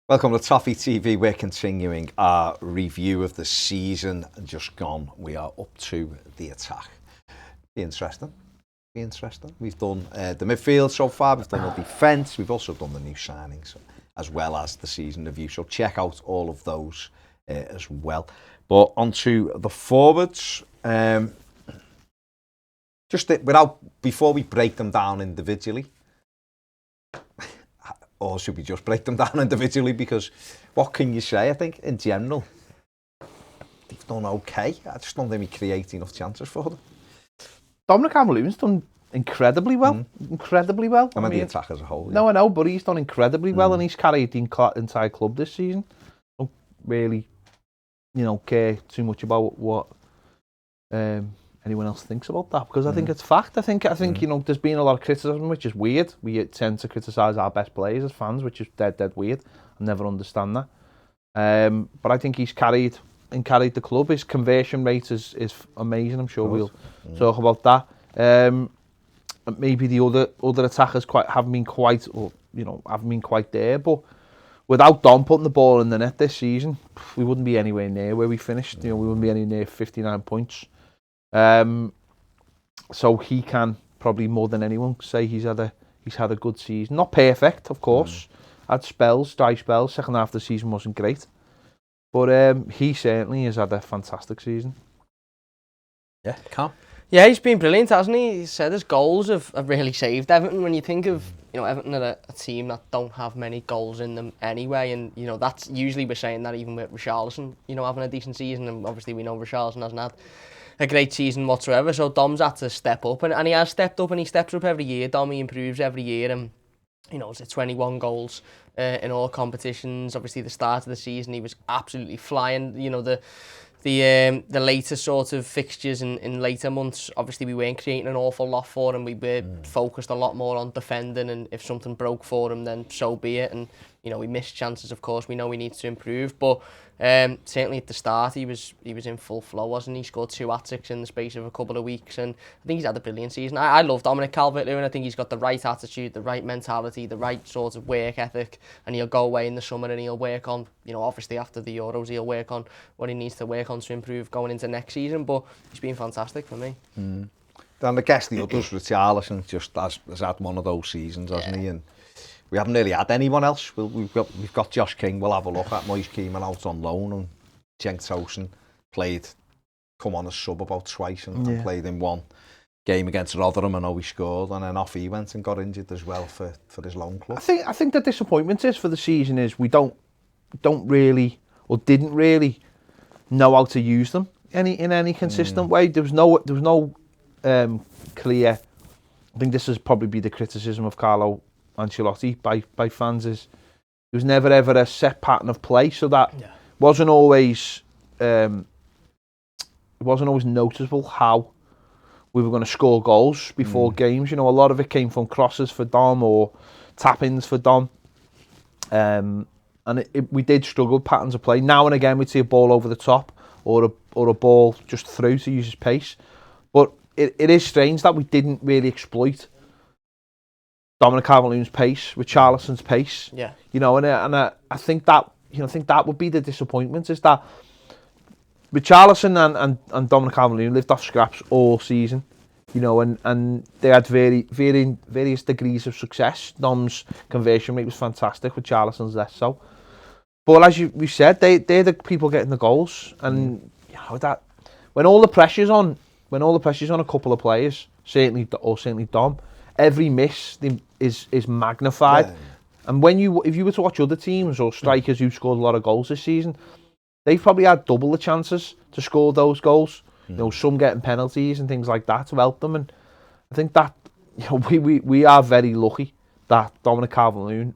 Welcome to Toffee TV. We're continuing our review of the season just gone. We are up to the attack. Be interesting. We've done the midfield so far. We've done the defence. We've also done the new signings as well as the season review. So check out all of those as well. But onto the forwards. Before we break them down individually. Or should we just break them down individually? Because what can you say? I think in general, they've done okay. I just don't think we create enough chances for them. Dominic Calvert-Lewin's done incredibly well. Incredibly well. I mean, the attack as a whole. Yeah. No, I know, but he's done incredibly well, and he's carried the entire club this season. Don't really, care too much about what anyone else thinks about that, because I think it's fact. I think there's been a lot of criticism, which is weird. We tend to criticise our best players as fans, which is dead weird. I never understand that. But I think he's carried the club. His conversion rate is amazing. I'm sure we'll talk about that. Maybe the other attackers haven't been quite there. But without Dom putting the ball in the net this season, we wouldn't be anywhere near where we finished. We wouldn't be anywhere near 59 points. So he can probably more than anyone say he's had a good season. Not perfect, of course. Had dry spells. Second half of the season wasn't great, but he certainly has had a fantastic season. Yeah, Cam. Yeah, he's been brilliant, hasn't he? He said his goals have really saved Everton. When you think of Everton are a team that don't have many goals in them anyway, and that's usually we're saying that even with Richarlison, having a decent season, and obviously we know Richarlison hasn't had a great season whatsoever. So Dom's had to step up, and he has stepped up, and he steps up every year. Dom, he improves every year, and it's 21 goals in all competitions. Obviously, the start of the season he was absolutely flying. The later sort of fixtures in later months, obviously we weren't creating an awful lot for him. We were focused a lot more on defending, and if something broke for him, then so be it. And we missed chances, of course. We know we need to improve, but certainly at the start he was in full flow, wasn't he? He scored 2 hat-tricks in the space of a couple of weeks, and I think he's had a brilliant season. I love Dominic Calvert-Lewin. I think he's got the right attitude, the right mentality, the right sort of work ethic, and he'll go away in the summer and he'll work on, obviously after the Euros, he'll work on what he needs to work on to improve going into next season, but he's been fantastic for me. And I guess the others, Richarlison, just has had one of those seasons, hasn't he? And we haven't really had anyone else. We've got Josh King. We'll have a look at Moise Keeman out on loan, and Cenk Tosun come on as sub about twice and played in one game against Rotherham. I know he scored, and then off he went and got injured as well for his loan club. I think the disappointment is for the season is we don't really, or didn't really know how to use them in any consistent way. There was no clear. I think this has probably be the criticism of Carlo Ancelotti by fans, is there was never ever a set pattern of play, so that wasn't always noticeable how we were going to score goals before games. A lot of it came from crosses for Dom or tap-ins for Dom, and we did struggle with patterns of play. Now and again we'd see a ball over the top or a ball just through to use his pace, but it is strange that we didn't really exploit Dominic Calvert-Lewin's pace, Richarlison's pace. Yeah. I think that would be the disappointment, is that Richarlison and Dominic Calvert-Lewin lived off scraps all season, and they had various degrees of success. Dom's conversion rate was fantastic, Richarlison's less so. But as we said, they're the people getting the goals, and that when all the pressure's on a couple of players, certainly Dom, every miss is magnified. Yeah. And if you were to watch other teams or strikers who scored a lot of goals this season, they've probably had double the chances to score those goals. Some getting penalties and things like that to help them. And I think that we are very lucky that Dominic Calvert-Lewin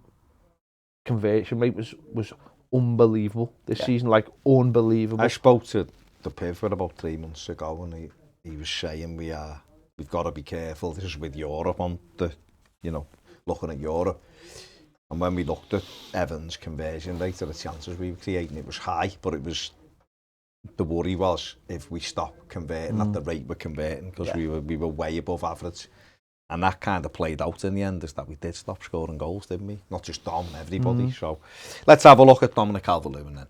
conversion rate was unbelievable this season, like unbelievable. I spoke to the Pivot about 3 months ago, and he was saying we've got to be careful. This is with Europe on the, looking at Europe. And when we looked at Everton's conversion rate of the chances we were creating, it was high, but the worry was if we stop converting at the rate we're converting, because we were way above average. And that kind of played out in the end, is that we did stop scoring goals, didn't we? Not just Dom, everybody. So let's have a look at Dominic Calvert-Lewin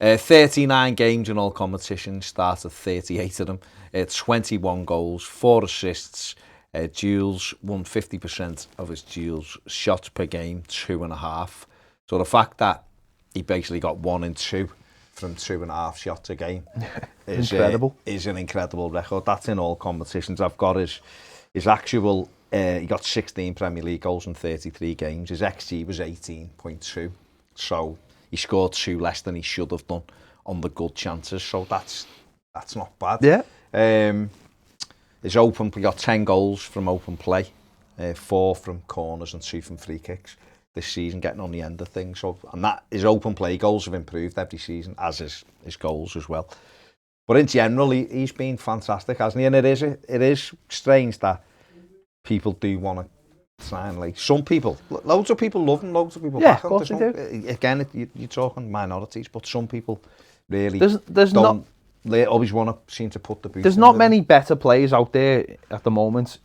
then. 39 games in all competitions, started 38 of them. 21 goals, 4 assists. Duels, won 50% of his duels. Shots per game, 2.5. So the fact that he basically got 1 in 2 from 2.5 shots a game is incredible. Is an incredible record. That's in all competitions. I've got his actual. He got 16 Premier League goals in 33 games. His XG was 18.2. So he scored 2 less than he should have done on the good chances. So that's not bad. Yeah. His open, we got 10 goals from open play, 4 from corners and 2 from free kicks this season, getting on the end of things. So, and that his open play goals have improved every season, as his goals as well. But in general, he's been fantastic, hasn't he? And it is strange that people do want to sign. Like some people, loads of people love him, loads of people back him. Of course they do. Again, you're talking minorities, but some people really there's don't. Not, they always want to seem to put the boot. There's not many better players out there at the moment.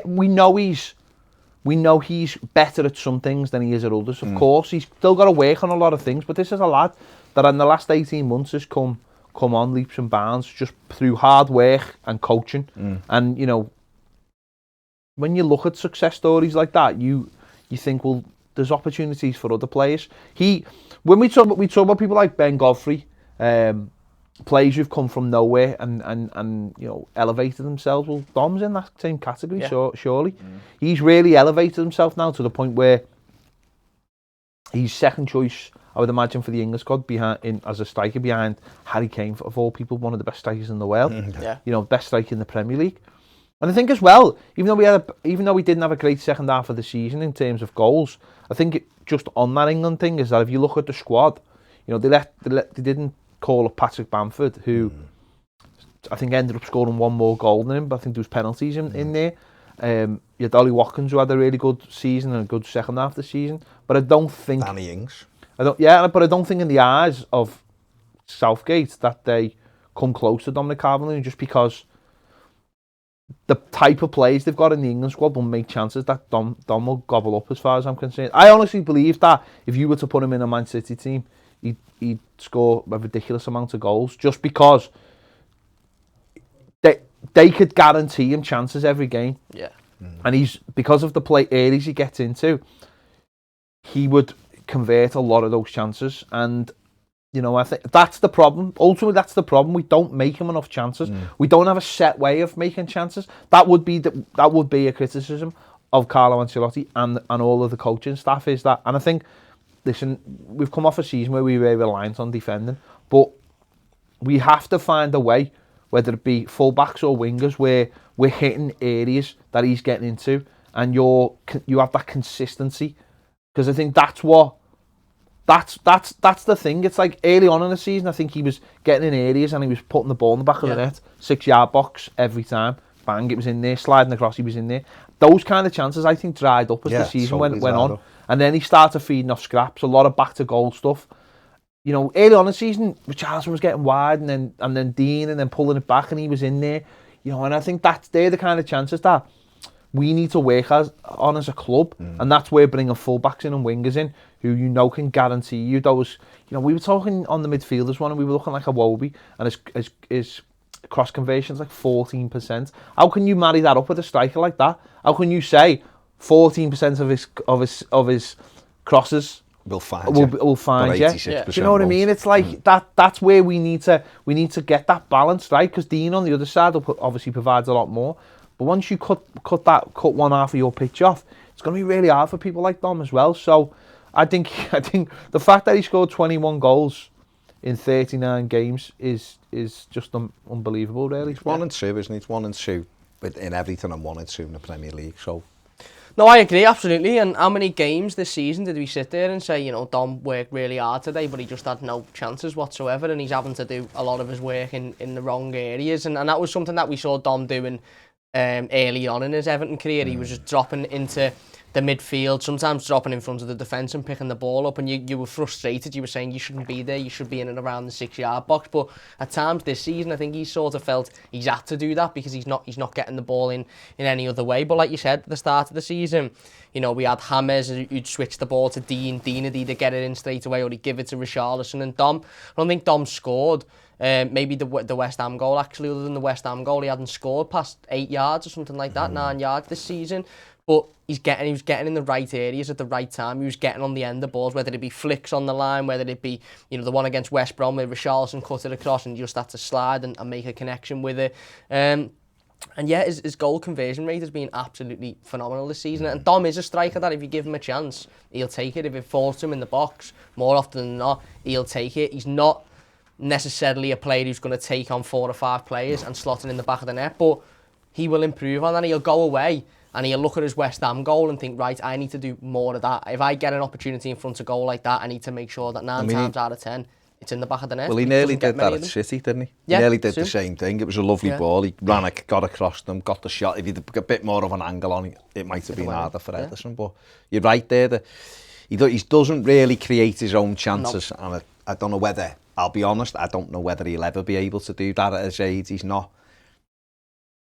We know he's better at some things than he is at others. Of course, he's still got to work on a lot of things. But this is a lad that in the last 18 months has come on leaps and bounds just through hard work and coaching. And you know, when you look at success stories like that, you think, well, there's opportunities for other players. When we talk about people like Ben Godfrey. Players who've come from nowhere and you know elevated themselves. Well, Dom's in that same category, surely. He's really elevated himself now to the point where he's second choice, I would imagine, for the English squad as a striker behind Harry Kane, of all people, one of the best strikers in the world. You know, best striker in the Premier League. And I think as well, even though we didn't have a great second half of the season in terms of goals, I think just on that England thing is that if you look at the squad, you know, they didn't call up Patrick Bamford, who I think ended up scoring 1 more goal than him, but I think there was penalties in there. You had Ollie Watkins, who had a really good season and a good second half of the season, but I don't think Danny Ings. but I don't think in the eyes of Southgate that they come close to Dominic Calvert-Lewin, just because the type of players they've got in the England squad will make chances that Dom will gobble up, as far as I'm concerned. I honestly believe that if you were to put him in a Man City team, he'd score a ridiculous amount of goals, just because they could guarantee him chances every game. Yeah. And because of the areas he gets into, he would convert a lot of those chances. And you know, I think that's the problem. Ultimately, that's the problem. We don't make him enough chances. We don't have a set way of making chances. That would be a criticism of Carlo Ancelotti and all of the coaching staff, is that. And I think, listen, we've come off a season where we were reliant on defending, but we have to find a way, whether it be fullbacks or wingers, where we're hitting areas that he's getting into, and you have that consistency. Because I think that's the thing. It's like early on in the season, I think he was getting in areas and he was putting the ball in the back of the net, 6-yard box every time. Bang, it was in there. Sliding across, he was in there. Those kind of chances, I think, dried up as the season went on. And then he started feeding off scraps, a lot of back to goal stuff. You know, early on in the season, Richarlison was getting wide, and then Dean, and then pulling it back, and he was in there. You know, and I think they're the kind of chances that we need to work on as a club, and that's where bringing fullbacks in and wingers in, who you know can guarantee you those. You know, we were talking on the midfielders one, and we were looking like a Wobie, and his cross conversion's like 14%. How can you marry that up with a striker like that? How can you say 14% of his crosses will find you? Do you know what I mean? It's like that's where we need to get that balance right, because Dean on the other side obviously provides a lot more. But once you cut one half of your pitch off, it's going to be really hard for people like Dom as well. So I think the fact that he scored 21 goals in 39 games is just unbelievable, really. It's 1 and 2, isn't it? It's 1 and 2 in everything, and 1 and 2 in the Premier League. So. No, I agree, absolutely. And how many games this season did we sit there and say, you know, Dom worked really hard today, but he just had no chances whatsoever, and he's having to do a lot of his work in the wrong areas. And that was something that we saw Dom doing early on in his Everton career. He was just dropping into the midfield, sometimes dropping in front of the defence and picking the ball up, and you were frustrated. You were saying you shouldn't be there, you should be in and around the 6-yard box. But at times this season, I think he's sort of felt he's had to do that because he's not getting the ball in any other way. But like you said, at the start of the season, you know, we had James who'd switch the ball to Dean. Dean would either get it in straight away or he'd give it to Richarlison and Dom. I don't think Dom scored. Maybe the West Ham goal, actually, other than the West Ham goal, he hadn't scored past 8 yards or something like that, 9 yards this season. But he was getting in the right areas at the right time. He was getting on the end of balls, whether it be flicks on the line, whether it be, you know, the one against West Brom where Richarlison cut it across and just had to slide and make a connection with it. And yeah, his goal conversion rate has been absolutely phenomenal this season. And Dom is a striker that if you give him a chance, he'll take it. If it falls to him in the box, more often than not, he'll take it. He's not necessarily a player who's going to take on 4 or 5 players and slot it in the back of the net, but he will improve on that. He'll go away and he'll look at his West Ham goal and think, right, I need to do more of that. If I get an opportunity in front of goal like that, I need to make sure that 9 times out of 10, it's in the back of the net. Well, he nearly did that at City, didn't he? Yeah, he nearly did the same thing. It was a lovely ball. He ran it, got across them, got the shot. If he had a bit more of an angle on it, it might have been harder for Ederson. But you're right there. He doesn't really create his own chances. No. And I don't know whether, I'll be honest, I don't know whether he'll ever be able to do that at his age. He's not.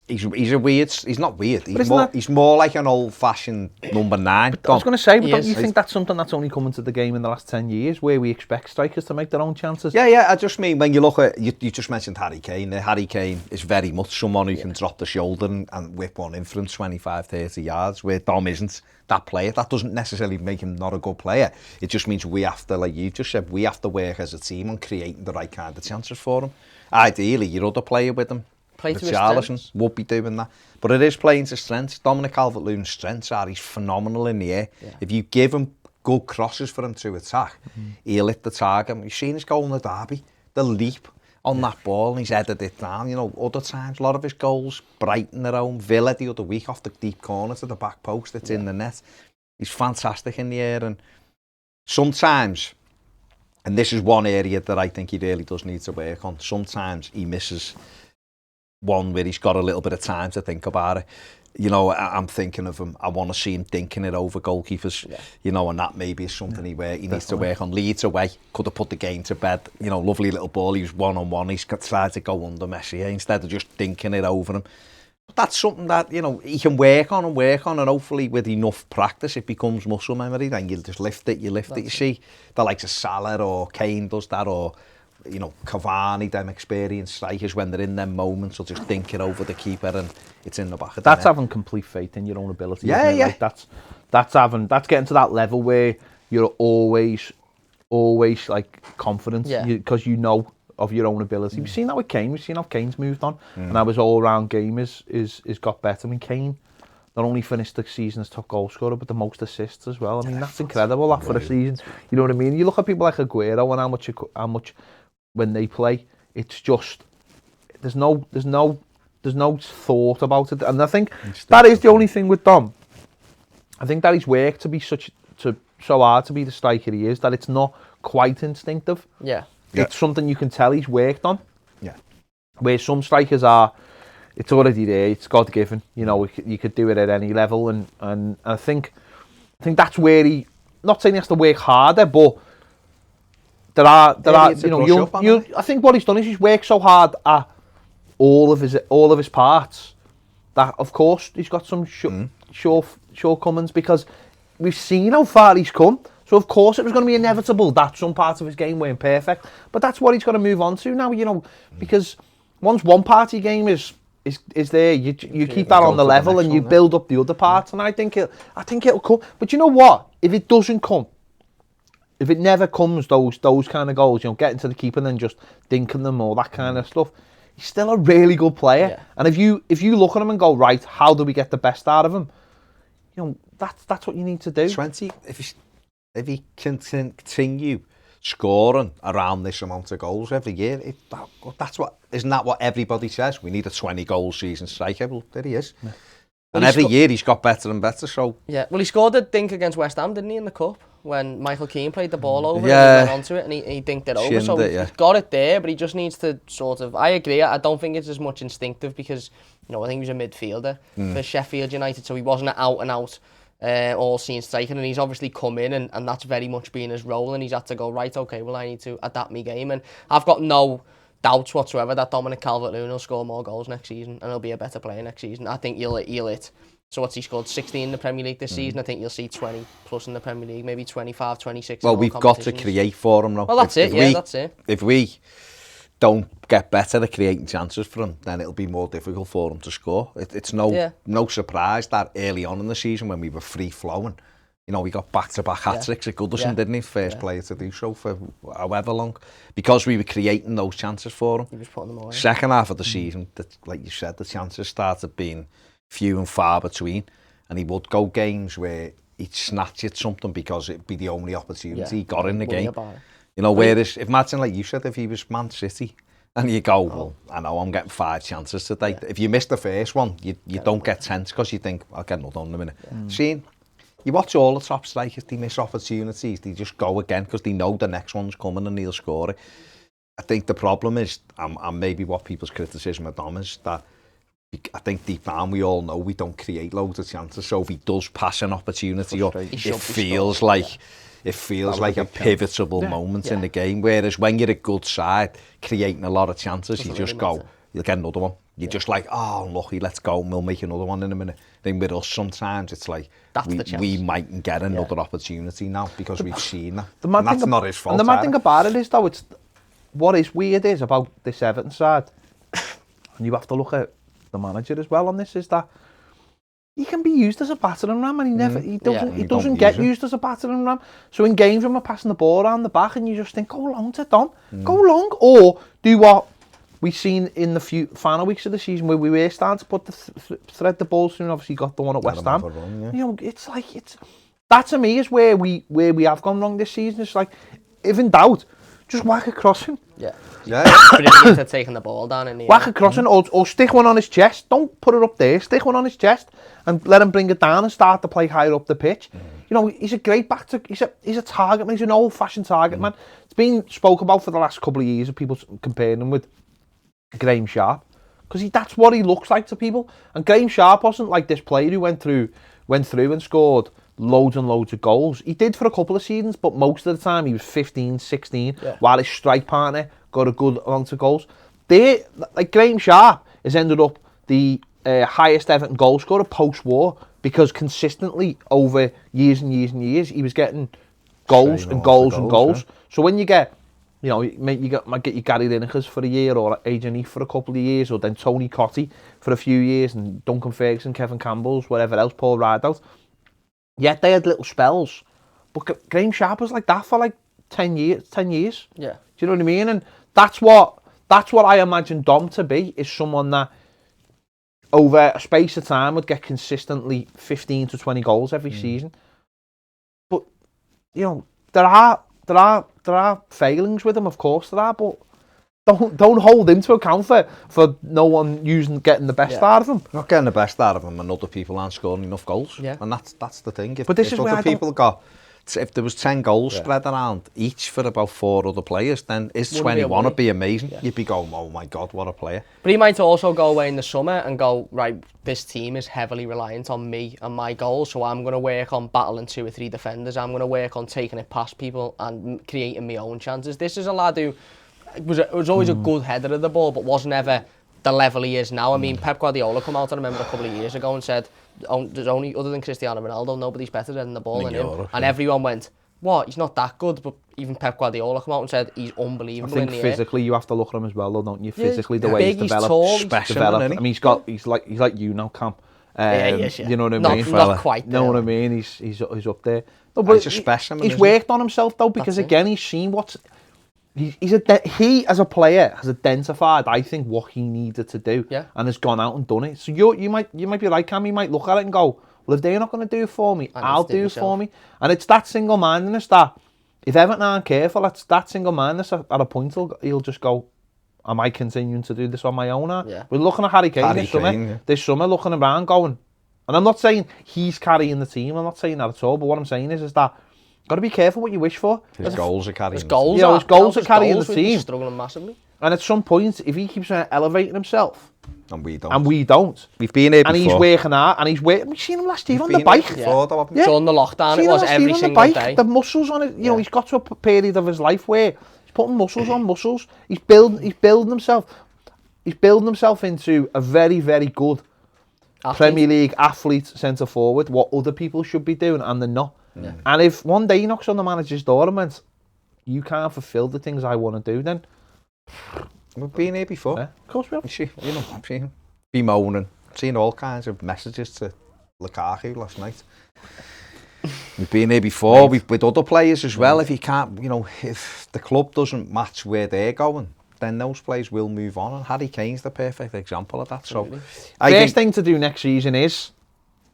He's not weird. He's more like an old-fashioned number 9. I was going to say, but don't you think that's something that's only come into the game in the last 10 years, where we expect strikers to make their own chances? Yeah. I just mean, when you look at, you just mentioned Harry Kane. Harry Kane is very much someone who can drop the shoulder and whip one in from 25, 30 yards, where Dom isn't that player. That doesn't necessarily make him not a good player. It just means we have to, like you just said, we have to work as a team on creating the right kind of chances for him. Ideally, your other player with him, Richarlison, would be doing that. But it is playing to strengths. Dominic Calvert-Lewin's strengths are he's phenomenal in the air. Yeah. If you give him good crosses for him to attack, he'll hit the target. You've seen his goal in the derby, the leap on that ball, and he's headed it down. You know, other times, a lot of his goals, Brighton their own, Villa the other week off the deep corner to the back post, it's in the net. He's fantastic in the air, and sometimes, and this is one area that I think he really does need to work on, sometimes he misses one where he's got a little bit of time to think about it. You know, I'm thinking of him. I want to see him thinking it over goalkeepers. Yeah. You know, and that maybe is something he needs to work on. Leeds away, could have put the game to bed. You know, lovely little ball. He was 1-on-1. He's tried to go under Messier instead of just thinking it over him. But that's something that, you know, he can work on, and hopefully with enough practice it becomes muscle memory. Then you just lift it. You see the likes of Salah or Kane does that, or, you know, Cavani, them experienced strikers, when they're in them moments, will just think it over the keeper and it's in the back of the net. That's having complete faith in your own ability. Yeah. Like that's getting to that level where you're always like confident, because you know of your own ability. We've seen that with Kane. We've seen how Kane's moved on, and how his all-round game is got better. I mean, Kane not only finished the season as top goal scorer, but the most assists as well. I mean, that's incredible, that, for a season. You know what I mean? You look at people like Aguero and how much when they play, it's just there's no thought about it, and I think that is the only thing with Dom. I think that he's worked to be so hard to be the striker he is, that it's not quite instinctive. Yeah, it's something you can tell he's worked on. Yeah, where some strikers are, it's already there, it's God given. You know, you could do it at any level, and I think that's where he, not saying he has to work harder, but there are you know, I think what he's done is he's worked so hard at all of his parts that, of course, he's got some shortcomings, because we've seen how far he's come. So of course it was going to be inevitable that some parts of his game weren't perfect, but that's what he's got to move on to now. You know, because once one part of your game is there, you keep that on the level, and you build up the other parts. And I think it'll come. But you know what? If it doesn't come, if it never comes, those kind of goals, you know, getting to the keeper and then just dinking them, all that kind of stuff, he's still a really good player. Yeah. And if you look at him and go, right, how do we get the best out of him? You know, that's what you need to do. 20, if he can continue scoring around this amount of goals every year, isn't that what everybody says? We need a 20-goal season striker. Well, there he is. Yeah. And every year he's got better and better. So yeah, well, he scored a dink against West Ham, didn't he, in the cup, when Michael Keane played the ball over and he went onto it and he dinked it over. So he's got it there, but he just needs to sort of. I agree. I don't think it's as much instinctive, because, you know, I think he was a midfielder for Sheffield United, so he wasn't an out and out all-seeing striker, and he's obviously come in, and that's very much been his role, and he's had to go, right, okay, well, I need to adapt my game, and I've got no doubts whatsoever that Dominic Calvert-Lewin will score more goals next season, and he'll be a better player next season. I think he'll hit. So what's he scored? 16 in the Premier League this season. I think you'll see 20 plus in the Premier League, maybe 25, 26. Well, we've got to create for him now. Well, that's that's it. If we don't get better at creating chances for him, then it'll be more difficult for him to score. It's no surprise that early on in the season when we were free flowing, we got back-to-back hat-tricks at Goodison, didn't he? First player to do so for however long. Because we were creating those chances for him. He was putting them away. Second half of the season, like you said, the chances started being few and far between, and he would go games where he'd snatch at something because it'd be the only opportunity he got in the game. Whereas, imagine, like you said, if he was Man City, and you go, well, I know I'm getting 5 chances today. If you miss the first one, you don't get tense because you think, I'll get another one in a minute. Seeing, you watch all the top strikers, they miss opportunities, they just go again because they know the next one's coming and they'll score it. I think the problem is, and maybe what people's criticism of Dom is, that I think deep down we all know we don't create loads of chances, so if he does pass an opportunity up, it feels like a pivotal moment in the game, whereas when you're a good side creating a lot of chances, you just go, you'll get another one. You're just like, oh, lucky, let's go, and we'll make another one in a minute. Then with us, sometimes it's like, we mightn't get another opportunity now because we've seen that. And that's not his fault. And the mad thing about it is, though, what is weird is about this Everton side, and you have to look at the manager as well on this, is that he can be used as a battering ram, and he doesn't get used as a battering ram. So in games when we're passing the ball around the back, and you just think, go long to Dom, go long, or do what we've seen in the few final weeks of the season where we were starting to put thread the ball through, and obviously got the one at West Ham. It's like that to me is where we have gone wrong this season. It's like, if in doubt, just whack across him. Brilliant at taking the ball down in the whack across him, or stick one on his chest. Don't put it up there. Stick one on his chest and let him bring it down and start to play higher up the pitch. He's a great back to. He's a target man. He's an old-fashioned target man. It's been spoke about for the last couple of years of people comparing him with Graham Sharp, because that's what he looks like to people. And Graham Sharp wasn't like this player who went through and scored loads and loads of goals. He did for a couple of seasons, but most of the time he was 15, 16, while his strike partner got a good amount of goals. Like Graham Sharp has ended up the highest Everton goal scorer post-war, because consistently over years and years and years he was getting goals and goals and goals. So when you get, might get your Gary Linekers for a year, or Adrian Heath for a couple of years, or then Tony Cottee for a few years, and Duncan Ferguson, Kevin Campbell's, whatever else, Paul Rideout. Yeah, they had little spells, but Graham Sharp was like that for like 10 years. Yeah. Do you know what I mean? And that's what I imagine Dom to be, is someone that over a space of time would get consistently 15 to 20 goals every season. But there are failings with him, of course there are, but don't hold him to account for no one getting the best out of him. Not getting the best out of him, and other people aren't scoring enough goals. And that's the thing. But this is where if there was 10 goals spread around each for about 4 other players, then his 21 would be amazing. You'd be going, oh my God, what a player. But he might also go away in the summer and go, right, this team is heavily reliant on me and my goals, so I'm going to work on battling 2 or 3 defenders. I'm going to work on taking it past people and creating my own chances. This is a lad who was always a good header of the ball, but wasn't ever the level he is now. I mean, Pep Guardiola come out, I remember a couple of years ago, and said, there's only, other than Cristiano Ronaldo, nobody's better than the ball than him. Europe, and everyone went, what, he's not that good? But even Pep Guardiola come out and said he's unbelievable. I think physically you have to look at him as well, though, don't you? Physically, the way big, he's developed, tall, special. I mean, he's like you now, Cam. You know what I mean? Not quite. You know what I mean? He's up there. No, but he's a specimen. He's worked on himself though, because again, he's seen what's. He as a player has identified, I think, what he needed to do, and has gone out and done it. So you might be right, Cam. You might look at it and go, well, if they're not going to do it for me, I'll do it for me. And it's that single-mindedness that, if Everton aren't careful, it's that single-mindedness at a point he'll just go, am I continuing to do this on my own? We're looking at Harry Kane this summer, looking around going, and I'm not saying he's carrying the team, I'm not saying that at all, but what I'm saying is that got to be careful what you wish for. His goals are carrying his goals are carrying the team. Struggling massively. And at some point, if he keeps elevating himself, And we don't. And we don't. We've been here And before. he's working hard, and we've seen him last year on the Been here bike. before, though, haven't we? Yeah. During the lockdown, Seen it was him last every year on the single bike. day. The muscles on it, you know, Yeah. he's got to a period of his life where he's putting muscles on muscles. He's building himself into a very, very good Premier League athlete centre forward, what other people should be doing, and they're not. Yeah. And if one day he knocks on the manager's door and went, you can't fulfil the things I want to do, then We've been here before. of course we have. You know, I've seen him bemoaning, seen all kinds of messages to Lukaku last night. We've been here before with other players as well. If you can't, you know, if the club doesn't match where they're going, then those players will move on. And Harry Kane's the perfect example of that. Absolutely. So, I First think thing to do next season is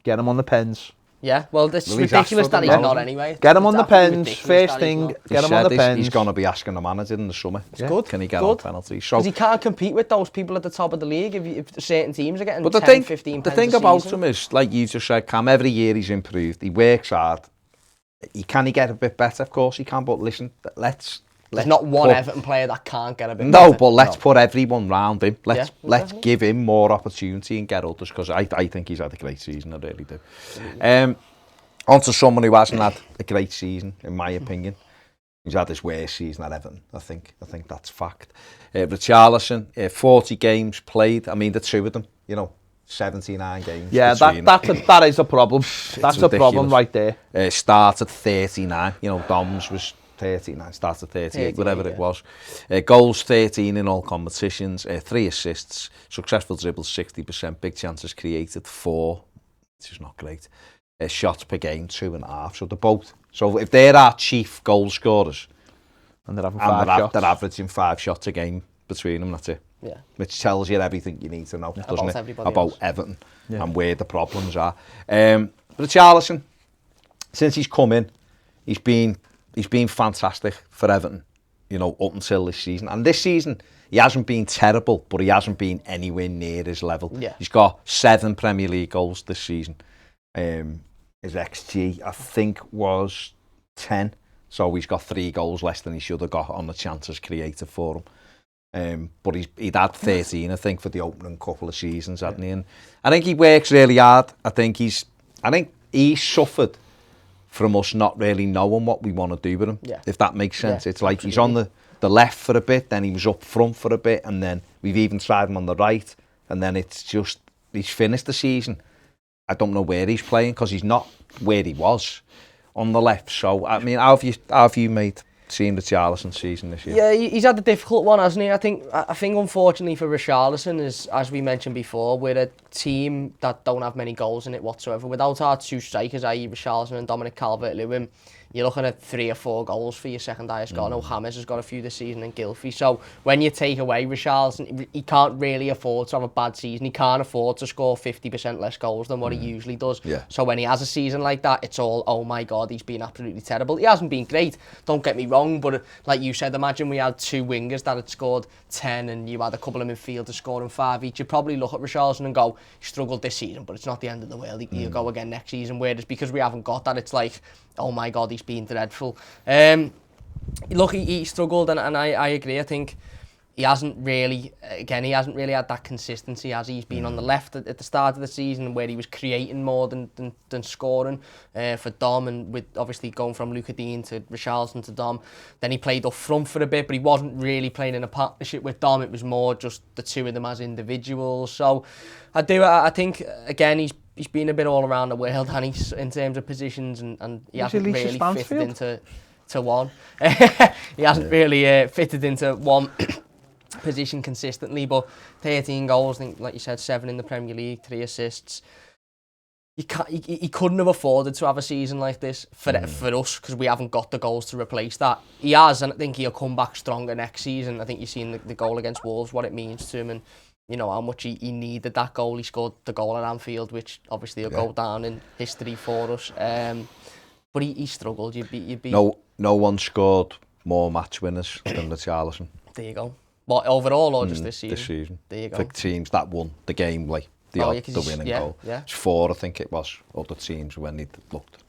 get him on the pens. Yeah, well, it's Well, he's asked ridiculous for that them he's now, not hasn't anyway. Get him on the It's absolutely pens. ridiculous First that he's thing, not. get him on said the pens. he's going to be asking the manager in the summer. Yeah. Good. Can he get good. on penalties? So, Because he can't compete with those people at the top of the league if certain teams are getting but 10, 15 the pence thing a about season. him is, like you just said, Cam, every year he's improved. He works hard. Can he get a bit better? Of course he can. But listen, let's There's not one put- Everton player that can't get a bit No, better. but let's put everyone round him. Let's definitely. give him more opportunity and get others, because I think he's had a great season. I really do. On to someone who hasn't had a great season, in my opinion. He's had his worst season at Everton. I think that's fact. Richarlison, 40 games played. I mean, the two of them, you know, 79 games. Yeah, between that is a problem. That's a problem ridiculous. right there. Started 39. You know, Dom's was 39, started 38, 38, whatever yeah. it was. Goals 13 in all competitions, 3 assists, successful dribbles 60%, big chances created 4, which is not great. Shots per game 2.5. So they're both. So if they're our chief goal scorers, And they're having and 5 shots. they're averaging 5 shots a game between them, that's it. Yeah. Which tells you everything you need to know, doesn't About it? everybody About else. Everton Yeah. and where the problems are. Richarlison, since he's come in, he's been fantastic for Everton, you know, up until this season. And this season, he hasn't been terrible, but he hasn't been anywhere near his level. Yeah. He's got 7 Premier League goals this season. His XG, I think, was 10. So he's got 3 goals less than he should have got on the chances created for him. But he'd had 13, I think, for the opening couple of seasons, hadn't he? And I think he works really hard. I think he suffered from us not really knowing what we want to do with him, if that makes sense. Yeah, it's like he's on the left for a bit, then he was up front for a bit, and then we've even tried him on the right, and then it's just, he's finished the season. I don't know where he's playing, because he's not where he was on the left. So, I mean, how have you made seeing the Richarlison season this year? Yeah, he's had a difficult one, hasn't he? I think unfortunately for Richarlison, is, as we mentioned before, we're a team that don't have many goals in it whatsoever. Without our 2 strikers, i.e. Richarlison and Dominic Calvert-Lewin, you're looking at 3 or 4 goals for your second highest goal. I know James has got a few this season and Gylfi. So when you take away Richarlison, he can't really afford to have a bad season. He can't afford to score 50% less goals than what he usually does. Yeah. So when he has a season like that, it's all, oh my God, he's been absolutely terrible. He hasn't been great, don't get me wrong, but like you said, imagine we had 2 wingers that had scored 10 and you had a couple of midfielders scoring 5 each. You'd probably look at Richarlison and go, he struggled this season, but it's not the end of the world. He'll go again next season. Whereas because we haven't got that, it's like, oh my God, he's been dreadful. Look, he struggled, and I agree. I think he hasn't really had that consistency, has he? He's been on the left at the start of the season, where he was creating more than scoring for Dom, and with obviously going from Luca Dean to Richarlison to Dom. Then he played up front for a bit, but he wasn't really playing in a partnership with Dom. It was more just the two of them as individuals. So I think again he's been a bit all around the world, and he's in terms of positions, and he hasn't really fitted into one. He hasn't really fitted into one position consistently, but 13 goals, I think, like you said, 7 in the Premier League, 3 assists. He couldn't have afforded to have a season like this for us, because we haven't got the goals to replace that. He has, and I think he'll come back stronger next season. I think you've seen the goal against Wolves, what it means to him, and you know how much he needed that goal. He scored the goal at Anfield, which obviously will go down in history for us. But he struggled. You'd be No one scored more match winners than Richarlison. There you go. What, overall or just this season? This season. There you go. For teams that won the game, like the winning goal. Yeah. It's 4, I think it was, other teams when they looked.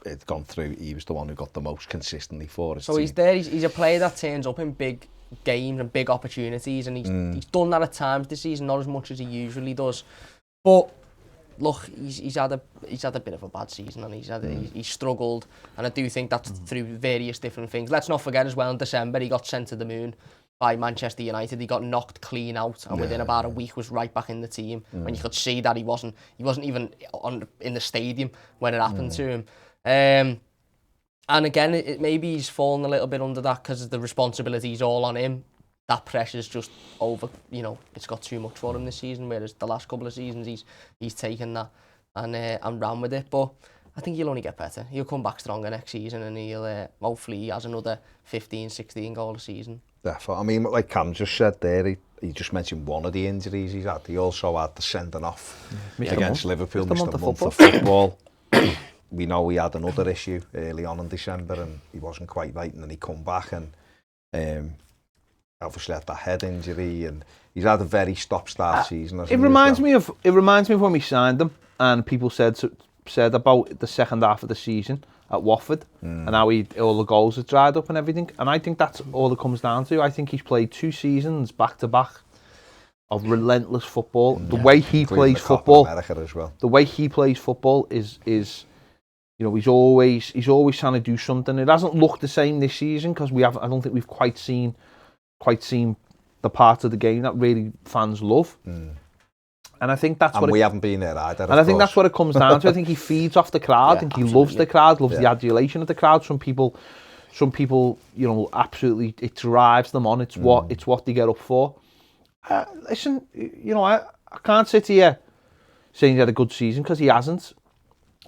it gone through, he was the one who got the most consistently for his So team. he's there, he's a player that turns up in big games and big opportunities, and he's done that at times this season, not as much as he usually does. But look, he's had a bit of a bad season, and he's struggled, and I do think that's through various different things. Let's not forget as well, in December he got sent to the moon by Manchester United. He got knocked clean out, and within about a week was right back in the team. And you could see that he wasn't even in the stadium when it happened to him. And again, maybe he's fallen a little bit under that because the responsibility is all on him. That pressure's just over, it's got too much for him this season, whereas the last couple of seasons he's taken that and ran with it. But I think he'll only get better. He'll come back stronger next season, and he'll hopefully he has another 15, 16 goal a season. Definitely. I mean, like Cam just said there, he just mentioned one of the injuries he's had. He also had the sending off against Liverpool, missed a month of football. We know he had another issue early on in December, and he wasn't quite right, and then he come back and obviously had that head injury, and he's had a very stop-start season. It reminds me of when we signed him, and people said about the second half of the season at Watford, and how all the goals had dried up and everything. And I think that's all it comes down to. I think he's played 2 seasons back to back of relentless football. The way he plays football, as well. The way he plays football is he's always trying to do something. It hasn't looked the same this season because I don't think we've quite seen the part of the game that really fans love. And I think that's we haven't been there either. And I think that's what it comes down to. I think he feeds off the crowd. I think he loves the crowd, loves the adulation of the crowd. Some people, absolutely, it drives them on. It's what they get up for. Listen, I can't sit here saying he had a good season because he hasn't.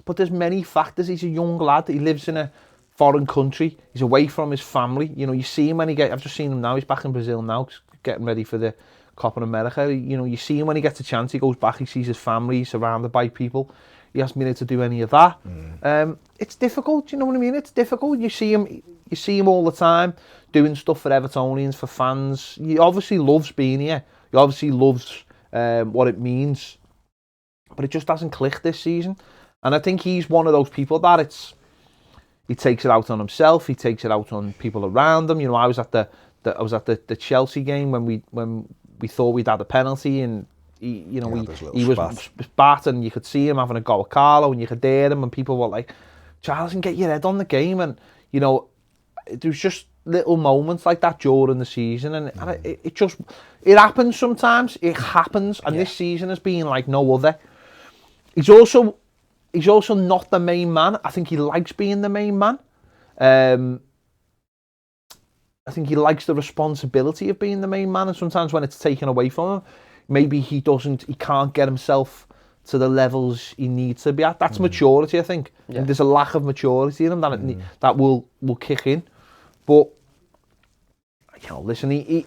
But there's many factors. He's a young lad. He lives in a foreign country. He's away from his family. You see him when I've just seen him now. He's back in Brazil now, getting ready for the Copa America. You see him when he gets a chance. He goes back. He sees his family. He's surrounded by people. He hasn't been able to do any of that. It's difficult. You know what I mean? It's difficult. You see him all the time doing stuff for Evertonians, for fans. He obviously loves being here. He obviously loves what it means. But it just hasn't clicked this season. And I think he's one of those people that he takes it out on himself. He takes it out on people around him. I was at the Chelsea game when we thought we'd had a penalty, and he was spat, and you could see him having a go at Carlo, and you could hear him, and people were like, "Charlison, get your head on the game." And there was just little moments like that during the season, and it happens sometimes. It happens, and this season has been like no other. He's also not the main man. I think he likes being the main man. I think he likes the responsibility of being the main man, and sometimes when it's taken away from him, maybe he can't get himself to the levels he needs to be at. That's maturity, I think. Yeah. And there's a lack of maturity in him that will kick in. But listen, he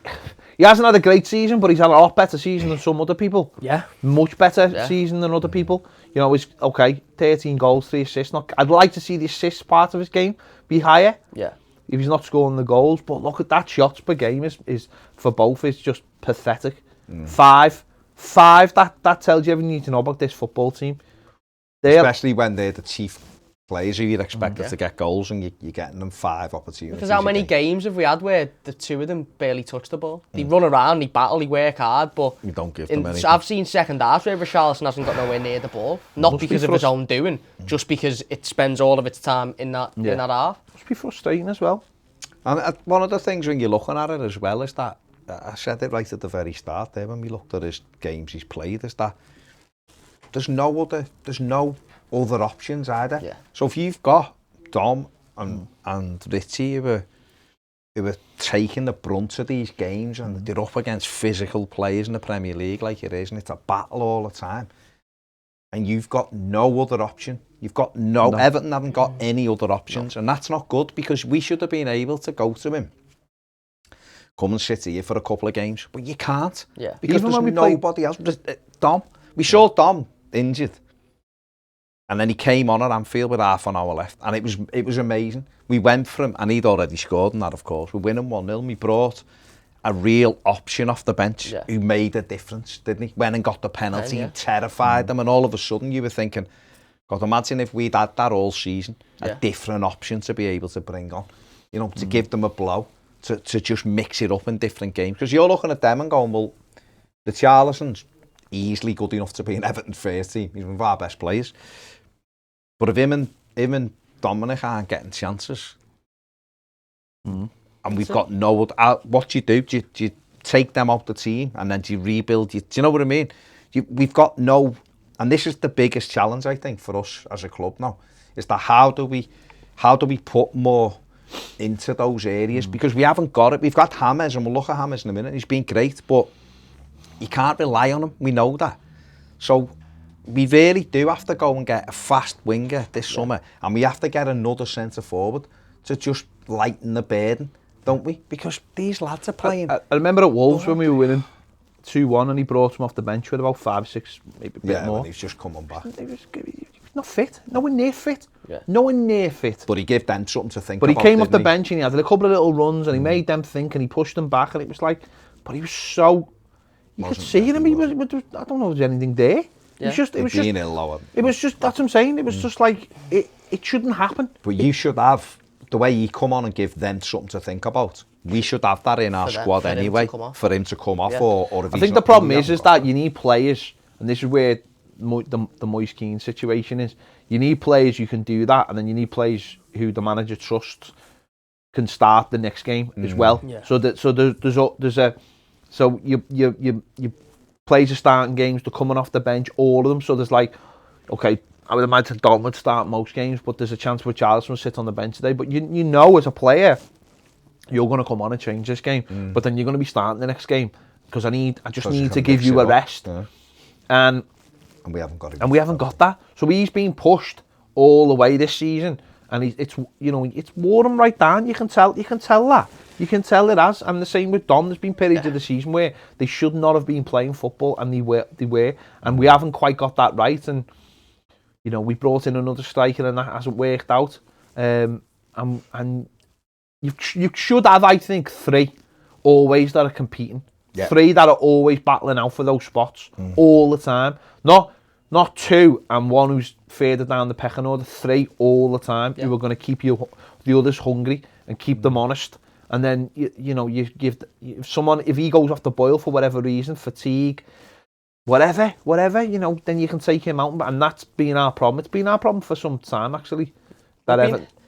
hasn't had a great season, but he's had a lot better season than some other people. Yeah. Much better season than other people. He's 13 goals, 3 assists. I'd like to see the assist part of his game be higher. Yeah. If he's not scoring the goals, but look at that, shots per game is for both is just pathetic. 5, that tells you everything you need to know about this football team. Especially when they're the chief players who you'd expect to get goals, and you're getting them 5 opportunities. Because how many games have we had where the 2 of them barely touch the ball? They run around, they battle, they work hard, but you don't give them anything. I've seen second half where Richarlison hasn't got nowhere near the ball, not because of his own doing, just because it spends all of its time in that half. Must be frustrating as well. And one of the things when you're looking at it as well is that, I said it right at the very start there when we looked at his games he's played, is that there's no other options either. Yeah. So if you've got Dom and Richie who are taking the brunt of these games, and they're up against physical players in the Premier League like it is, and it's a battle all the time, and you've got no other option. You've got no. Everton haven't got any other options, and that's not good, because we should have been able to go to him, come and sit here for a couple of games, but you can't. Yeah. Because even there's nobody else. Dom. We saw Dom injured, and then he came on at Anfield with half an hour left, and it was amazing. We went for him, and he'd already scored in that, of course. We win him 1-0. We brought a real option off the bench who made a difference, didn't he? Went and got the penalty, terrified them, and all of a sudden you were thinking, God, imagine if we'd had that all season, a different option to be able to bring on, you know, to give them a blow, to just mix it up in different games. Because you're looking at them and going, well, the Richarlison's easily good enough to be an Everton first team. He's one of our best players. But if him and Dominic aren't getting chances, and we've got no other, what do? Do you take them out the team and then do you rebuild? Do you know what I mean? We've got no, and this is the biggest challenge I think for us as a club now, is that how do we put more into those areas? Because we haven't got it. We've got James, and we'll look at James in a minute. He's been great, but you can't rely on him. We know that. So we really do have to go and get a fast winger this summer, and we have to get another centre forward to just lighten the burden, don't we? Because these lads are playing. I remember at Wolves when we were winning 2-1 and he brought him off the bench with about 5 or 6, maybe a bit more. Yeah, he's just coming back. He was not fit. Nowhere near fit. Nowhere near fit. But he gave them something to think about. But he came off the bench and he had a couple of little runs and he made them think and he pushed them back and it was like, but he was so, you could see him, I don't know if there's anything there. It was just, that's what I'm saying, it was just like, it shouldn't happen. But you should have, the way he come on and give them something to think about, we should have that in our squad anyway, for him to come off. Or if I think the problem is that you need players, and this is where the Moise Keane situation is, you need players who can do that, and then you need players who the manager trusts can start the next game as well. So you players are starting games, they're coming off the bench, all of them. So there's like, okay, I would imagine Dom would start most games, but there's a chance for Richarlison will sit on the bench today. But you know as a player, you're going to come on and change this game, but then you're going to be starting the next game because I just need to give you a rest, and we haven't got it. And we haven't got that. So he's been pushed all the way this season, and it's worn him right down. You can tell that. You can tell it has. And the same with Dom. There's been periods of the season where they should not have been playing football, and they were, and we haven't quite got that right. And we brought in another striker, and that hasn't worked out. And you should have, I think, 3 always that are competing. 3 that are always battling out for those spots all the time. Not 2 and 1 who's further down the pecking order. 3 all the time who are going to keep the others hungry and keep them honest. And then you give if he goes off the boil for whatever reason, fatigue, whatever, then you can take him out. And that's been our problem. It's been our problem for some time actually.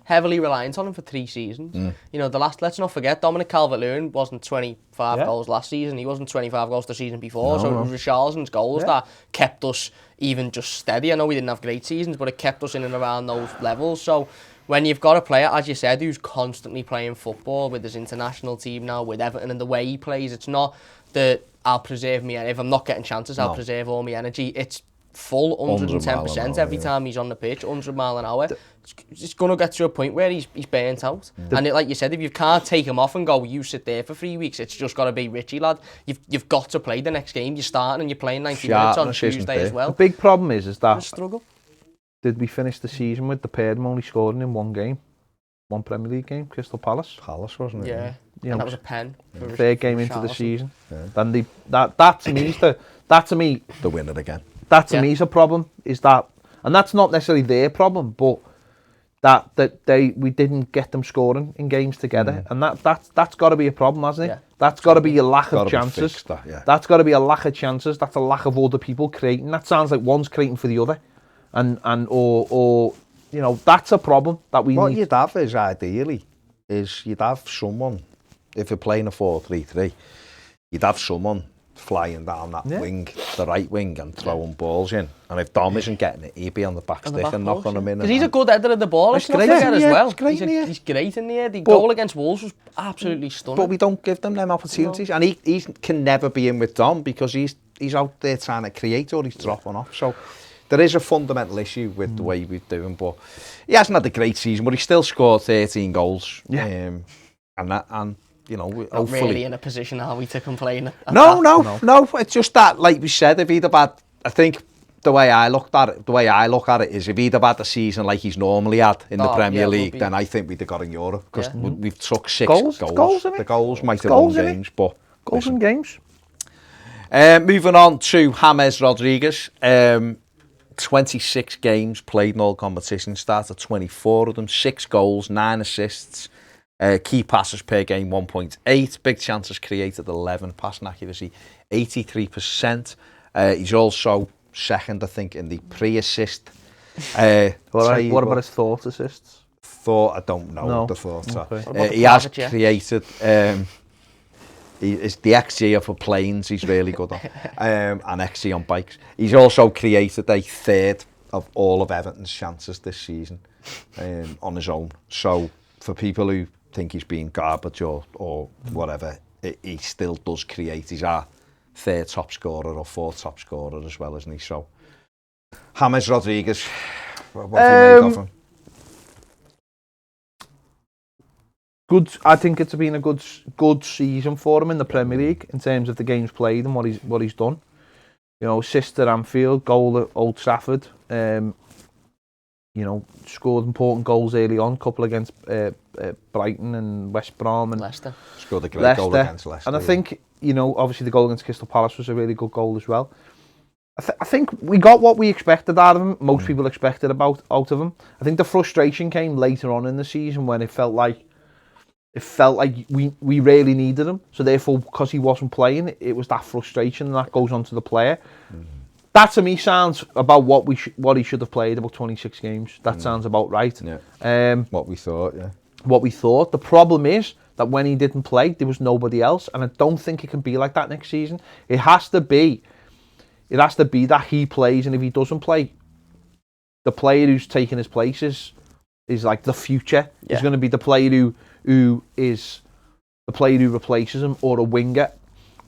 Heavily reliant on him for 3 seasons. Let's not forget, Dominic Calvert-Lewin wasn't 25 goals last season. He wasn't 25 goals the season before. So it was Richarlison's goals that kept us even just steady. I know we didn't have great seasons, but it kept us in and around those levels. So when you've got a player, as you said, who's constantly playing football with his international team now, with Everton and the way he plays, it's not that I'll preserve me. If I'm not getting chances, I'll preserve all my energy. It's full 110% every time he's on the pitch, 100 mile an hour. It's going to get to a point where he's burnt out. And like you said, if you can't take him off and go, you sit there for 3 weeks, it's just got to be Richie, lad. You've got to play the next game. You're starting and you're playing 90 minutes on Tuesday as well. The big problem is that struggle. Did we finish the season with the Ped only scoring in 1 game? 1 Premier League game, Crystal Palace. Palace, wasn't it? Yeah. And that was a pen. 3rd game into the season. Then that to me the winner again. That to me is a problem, is that, and that's not necessarily their problem, but that we didn't get them scoring in games together, and that's got to be a problem, hasn't it? That's got to be a lack of chances. That's got to be a lack of chances. That's a lack of other people creating. That sounds like one's creating for the other, or that's a problem that we need. What you'd have is ideally you'd have someone, if you're playing a 4-3-3, you'd have someone flying down that wing, the right wing, and throwing balls in. And if Dom isn't getting it, he'd be on the back stick and knocking him in. Because he's a good header of the ball. He's great as well. He's great in the air. The goal against Wolves was absolutely stunning. But we don't give them opportunities. No. And he can never be in with Dom because he's out there trying to create or he's dropping off. So there is a fundamental issue with the way we're doing. But he hasn't had a great season, but he still scored 13 goals. And hopefully. Not really in a position, are we, to complain? No. It's just that, like we said, if he'd have had, I think the way I look at it is, if he'd have had a season like he's normally had in the Premier League, then I think we'd have got in Europe because we've took 6 goals. The goals might have won games, but goals in games. Moving on to James Rodriguez. 26 games played in all competitions, started 24 of them, 6 goals, 9 assists, key passes per game 1.8, big chances created 11, passing accuracy 83%. He's also second, I think, in the pre-assist. What about his thought assists? I don't know No. what the thoughts Okay. are. He has created... It's the XG for planes he's really good at, and XG on bikes. He's also created a third of all of Everton's chances this season on his own. So for people who think he's being garbage or whatever, he still does create. He's our third top scorer or fourth top scorer as well, isn't he? So James Rodriguez, what have you made of him? Good. I think it's been a good season for him in the Premier League in terms of the games played and what he's done. You know, assist at Anfield, goal at Old Trafford. You know, scored important goals early on, couple against Brighton and West Brom and Leicester. Scored a great goal against Leicester. And I think, you know, obviously the goal against Crystal Palace was a really good goal as well. I think we got what we expected out of him. Most people expected out of him. I think the frustration came later on in the season when it felt like we really needed him. So therefore, because he wasn't playing, it was that frustration, and that goes on to the player. That to me sounds about what he should have played, about 26 games. That sounds about right. Yeah. What we thought, yeah. What we thought. The problem is that when he didn't play, there was nobody else, and I don't think it can be like that next season. It has to be that he plays, and if he doesn't play, the player who's taking his place is like the future. Yeah. Is going to be the player who is the player who replaces him, or a winger.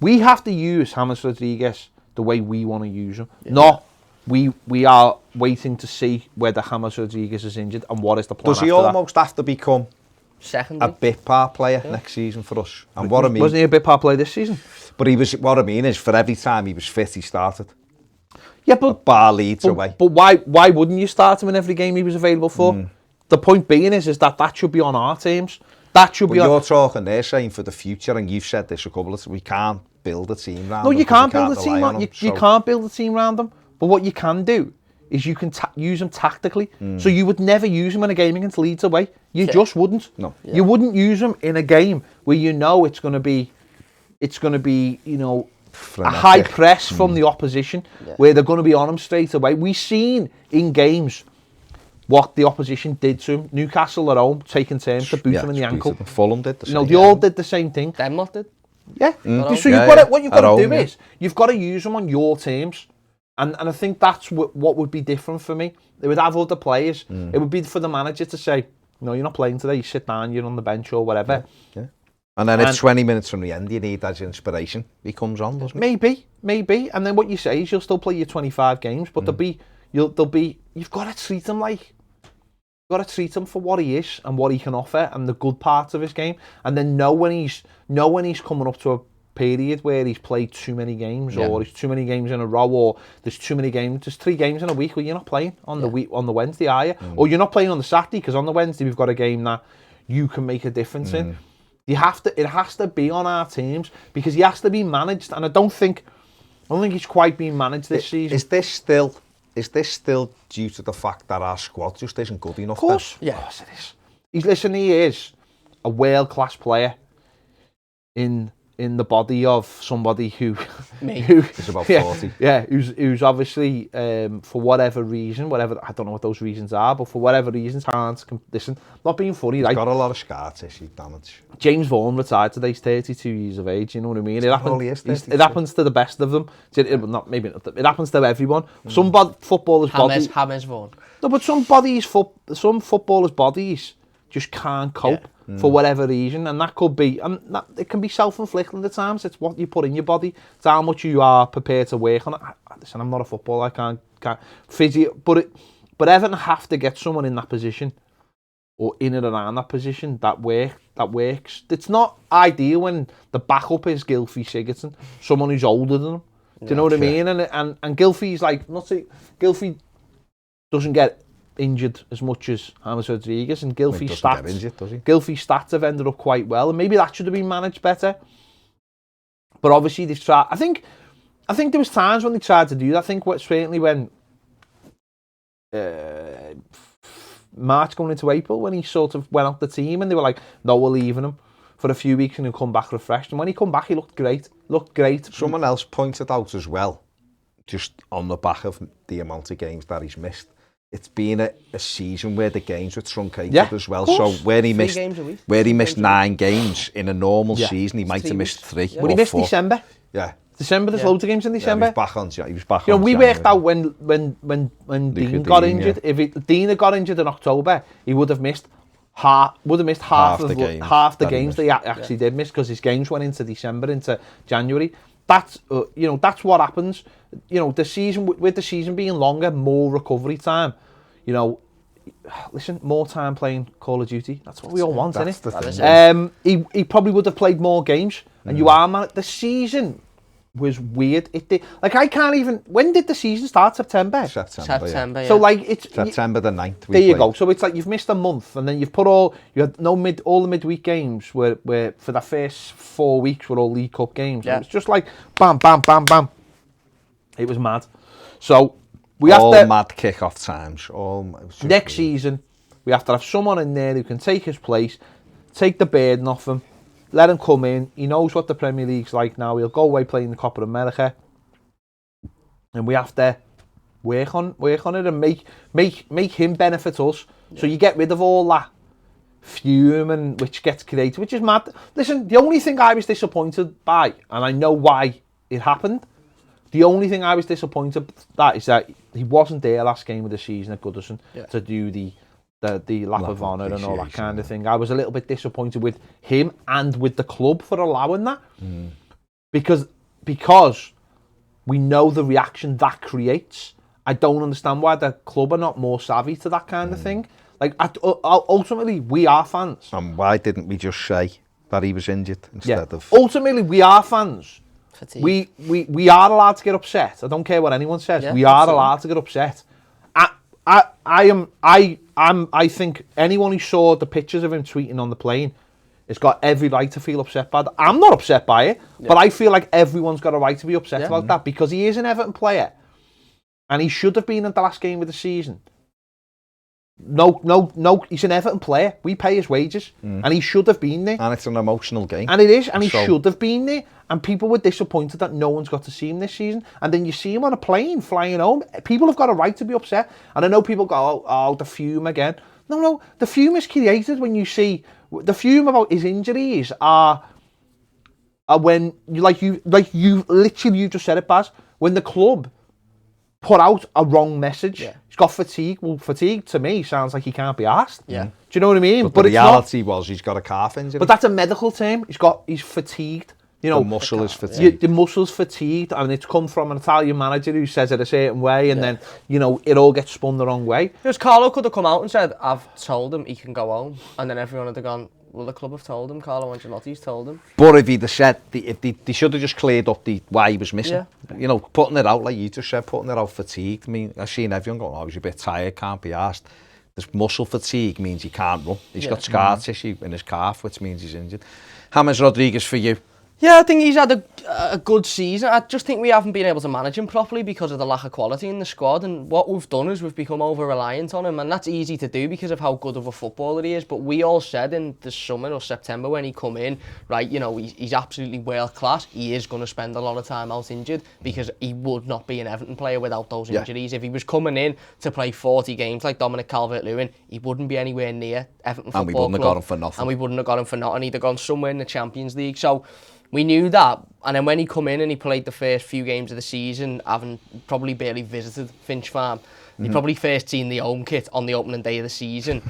We have to use James Rodriguez the way we want to use him. Yeah. Not we are waiting to see whether James Rodriguez is injured and what is the plan. Does he almost have to become secondary, a bit part player next season for us? And what I mean, wasn't he a bit part player this season? But he was. What I mean is, for every time he was fit, he started. Yeah, but bar Leeds away. But why wouldn't you start him in every game he was available for? The point being is that should be on our teams. That should be. You're talking there, saying for the future, and you've said this a couple of times. We can't build a team around. No, you can't build a team. You can't build a team around them. But what you can do is you can use them tactically. So you would never use them in a game against Leeds away. You just wouldn't. No. Yeah. You wouldn't use them in a game where you know it's going to be, you know, frenetic. A high press from the opposition, where they're going to be on them straight away. We've seen in games what the opposition did to him. Newcastle at home, taking turns to boot him in the ankle. Fulham did the same. You know, they all did the same thing. Denmark did. Yeah. So what you've got to do is you've got to use them on your teams, and I think that's what would be different for me. They would have other players. It would be for the manager to say, no, you're not playing today. You sit down. You're on the bench or whatever. Yeah. And then it's 20 minutes from the end. You need that inspiration. He comes on, doesn't he? Maybe. And then what you say is you'll still play your 25 games, but you've got to treat him like. You've got to treat him for what he is and what he can offer and the good parts of his game, and then know when he's coming up to a period where he's played too many games, or he's too many games in a row, or there's too many games. There's 3 games in a week where you're not playing on the week on the Wednesday, are you? Or you're not playing on the Saturday because on the Wednesday we've got a game that you can make a difference in. It has to be on our teams because he has to be managed, and I don't think he's quite been managed this season. Is this still due to the fact that our squad just isn't good enough? Of course. Then? Yeah. Of course it is. He is a world-class player in the body of somebody who is about 40. Yeah, who's obviously for whatever reason, I don't know what those reasons are, but for whatever reasons, listen, not being funny, he's right? Got a lot of scar tissue damage. James Vaughan retired today. He's 32 years of age. You know what I mean? It happens to the best of them. It happens to everyone. Some footballers' bodies. James Vaughan. No, but some footballers' bodies just can't cope for whatever reason, and that could be, it can be self-inflicted at times. It's what you put in your body. It's how much you are prepared to work on it. Listen, I'm not a footballer. I can't physio, but Everton have to get someone in that position, or in and around that position that works. It's not ideal when the backup is Gylfi Sigurdsson, someone who's older than him. Do you know what I mean? And Gylfi's like, Gylfi doesn't get injured as much as James Rodriguez, and Gylfi's stats have ended up quite well, and maybe that should have been managed better. But obviously they've tried. I think there was times when they tried to do that. I think certainly when March going into April when he sort of went out the team and they were like, no, we're leaving him for a few weeks and he'll come back refreshed. And when he come back, he looked great. Someone else pointed out as well, just on the back of the amount of games that he's missed, it's been a season where the games were truncated as well. So where he missed 9 games in a normal season, he might have missed 3. But he missed 4. December. Yeah. There's loads of games in December. He was back on. On we worked out when Dean got injured. Yeah. If Dean had got injured in October, he would have missed half the games that he actually did miss, because his games went into December, into January. That's that's what happens. The season being longer, more recovery time. Listen, more time playing Call of Duty. That's what we all want, isn't it? He probably would have played more games, and the season was weird. It did, I can't even. When did the season start? September. September. Yeah. So it's September the 9th. There you go. So it's like you've missed a month, and then you had all the midweek games were for the first 4 weeks were all League Cup games. Yeah. It was just like bam, bam, bam, bam. It was mad. So we have to mad kick-off times. Next season, we have to have someone in there who can take his place, take the burden off him. Let him come in. He knows what the Premier League's like now. He'll go away playing the Copa America, and we have to work on it and make him benefit us. Yeah. So you get rid of all that fume and which gets created, which is mad. Listen, the only thing I was disappointed by, and I know why it happened. The only thing I was disappointed that is that he wasn't there last game of the season at Goodison to do the lap of honour and all that kind of thing. I was a little bit disappointed with him and with the club for allowing that. Because we know the reaction that creates. I don't understand why the club are not more savvy to that kind of thing. Ultimately, we are fans. And why didn't we just say that he was injured instead of... Ultimately, we are fans. We are allowed to get upset. I don't care what anyone says. Yeah, we are allowed to get upset. I think anyone who saw the pictures of him tweeting on the plane has got every right to feel upset by that. I'm not upset by it, but I feel like everyone's got a right to be upset about that, because he is an Everton player and he should have been at the last game of the season. No, he's an Everton player. We pay his wages and he should have been there. And it's an emotional game. And it is, and he should have been there. And people were disappointed that no one's got to see him this season. And then you see him on a plane flying home. People have got a right to be upset. And I know people go, oh, the fume again. No, the fume is created when you see... The fume about his injuries are when, you just said it, Baz, when the club put out a wrong message. Yeah. He's got fatigue. Well, fatigue to me sounds like he can't be asked. Yeah. Do you know what I mean? But the reality was he's got a calf injury. But that's a medical term. He's fatigued. The muscle is fatigued. The muscle's fatigued, and it's come from an Italian manager who says it a certain way, and then, it all gets spun the wrong way. Because Carlo could have come out and said, I've told him he can go home, and then everyone would have gone, well, the club have told him, Carlo Ancelotti's told him. But if he'd have said, they should have just cleared up why he was missing. Yeah. Putting it out, like you just said, putting it out fatigued. I mean, I've seen everyone going, he's a bit tired, can't be asked. This muscle fatigue means he can't run. He's got scar tissue in his calf, which means he's injured. James Rodriguez for you. Yeah, I think he's had a good season. I just think we haven't been able to manage him properly because of the lack of quality in the squad. And what we've done is we've become over-reliant on him. And that's easy to do because of how good of a footballer he is. But we all said in the summer or September when he come in, right, he's absolutely world-class. He is going to spend a lot of time out injured because he would not be an Everton player without those injuries. If he was coming in to play 40 games like Dominic Calvert-Lewin, he wouldn't be anywhere near Everton Football Club. And we wouldn't have got him for nothing. And we wouldn't have got him for nothing. He'd have gone somewhere in the Champions League. So... we knew that, and then when he come in and he played the first few games of the season, having probably barely visited Finch Farm, he probably first seen the home kit on the opening day of the season.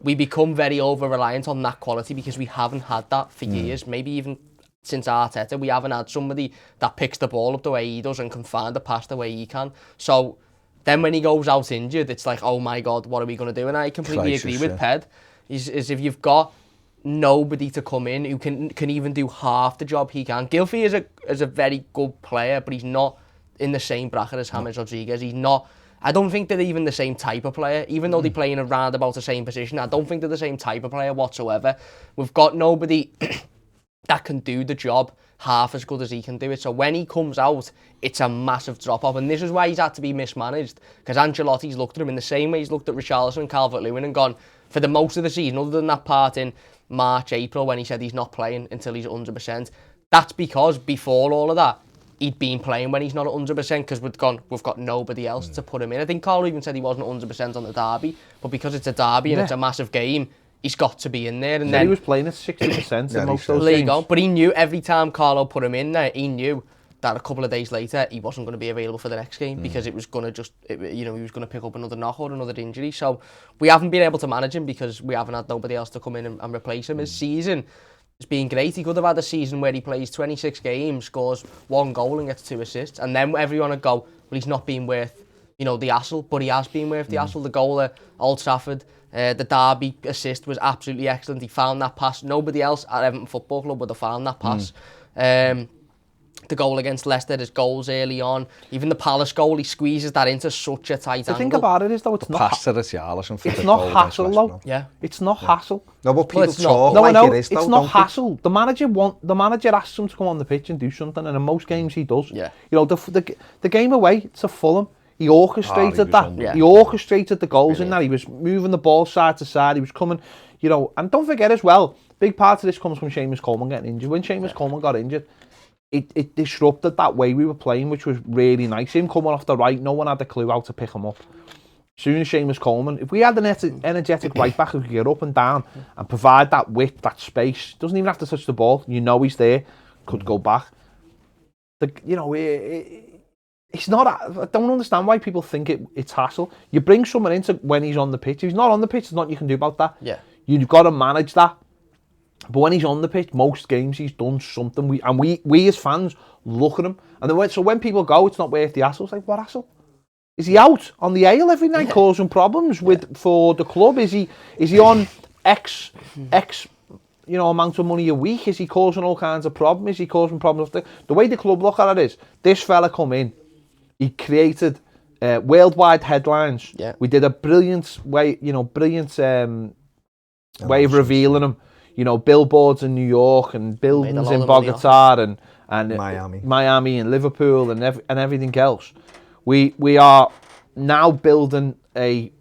We become very over-reliant on that quality because we haven't had that for years, maybe even since Arteta. We haven't had somebody that picks the ball up the way he does and can find a pass the way he can. So then when he goes out injured, it's like, oh my God, what are we going to do? And I completely agree with Ped. Is if you've got nobody to come in who can even do half the job he can. Gylfi is a very good player, but he's not in the same bracket as James Rodriguez. He's not. I don't think they're even the same type of player. Even though they play in around about the same position, I don't think they're the same type of player whatsoever. We've got nobody that can do the job half as good as he can do it. So when he comes out, it's a massive drop-off. And this is why he's had to be mismanaged. Because Ancelotti's looked at him in the same way he's looked at Richarlison and Calvert-Lewin and gone, for the most of the season, other than that part in March, April, when he said he's not playing until he's at 100%, that's because before all of that, he'd been playing when he's not at 100% because we've got nobody else to put him in. I think Carlo even said he wasn't 100% on the derby, but because it's a derby and it's a massive game, he's got to be in there. And then he was playing at 60% in most of those games. But he knew every time Carlo put him in there, he knew that a couple of days later he wasn't going to be available for the next game because it was going to he was going to pick up another knock or another injury. So we haven't been able to manage him because we haven't had nobody else to come in and replace him. His season has been great. He could have had a season where he plays 26 games, scores 1 goal and gets 2 assists, and then everyone would go, well, he's not been worth the hassle, but he has been worth the hassle. The goal at Old Trafford, the derby assist was absolutely excellent. He found that pass. Nobody else at Everton Football Club would have found that pass. The goal against Leicester, his goals early on, even the Palace goal, he squeezes that into such a tight angle. The thing about it is, though, it's not Richarlison for it's not hassle, though. Yeah, it's not hassle. No, but people it's talk not. like No, it is, though, it's not don't they? hassle. The manager asks him to come on the pitch and do something, and in most games he does. Yeah. The game away to Fulham, he orchestrated that. Yeah. He orchestrated the goals in that. He was moving the ball side to side. He was coming, and don't forget as well, big part of this comes from Seamus Coleman getting injured. When Seamus Coleman got injured, it disrupted that way we were playing, which was really nice. Him coming off the right, no one had the clue how to pick him up. As soon as Seamus Coleman, if we had an energetic right back who could get up and down and provide that width, that space, doesn't even have to touch the ball, he's there, could go back. It's not. I don't understand why people think it's hassle. You bring someone into when he's on the pitch. If he's not on the pitch, there's nothing you can do about that. Yeah. You've got to manage that. But when he's on the pitch, most games he's done something. We as fans look at him, and then when people go, it's not worth the hassle. It's like, what hassle? Is he out on the ale every night causing problems for the club? Is he on X amount of money a week? Is he causing all kinds of problems? Is he causing problems? The way the club look at it is, this fella come in, he created worldwide headlines. Yeah. We did a brilliant way of revealing him. Billboards in New York and buildings in Bogota and Miami and Liverpool and everything else. We are now trying to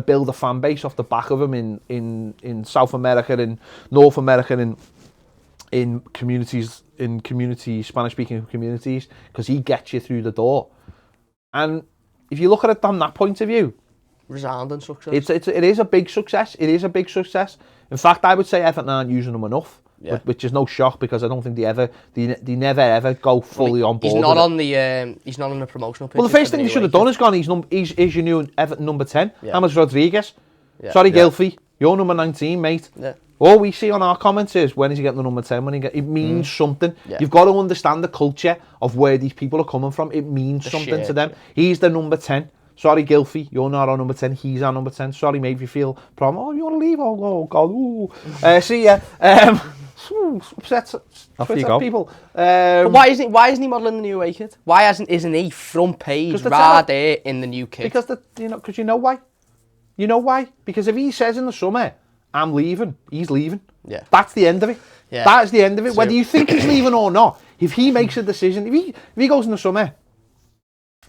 build a fan base off the back of him in South America, in North America, in Spanish speaking communities, because he gets you through the door. And if you look at it from that point of view, resounding success. It is a big success. It is a big success. In fact, I would say Everton aren't using him enough, which is no shock because I don't think they never ever go fully on board. He's not on the promotional pitch. Well, the first thing he should have done is gone. He's your new Everton number 10. Yeah. James Rodriguez. Yeah. Sorry, Gylfi, you're number 19, mate. Yeah. All we see on our comments is, when is he getting the number 10? It means something. Yeah. You've got to understand the culture of where these people are coming from. It means something to them. He's the number 10. Sorry, Gylfi, you're not our number 10. He's our number 10. Sorry, mate, if you feel problem. Oh, you want to leave? Oh, God. Ooh. See ya. Upsets people. But why isn't he modelling the new away kit? Why isn't he front page right there in the new kit? Because you know why? You know why? Because if he says in the summer, I'm leaving, he's leaving. Yeah. That's the end of it. Yeah. That is the end of it. True. Whether you think he's leaving or not, if he makes a decision, if he goes in the summer,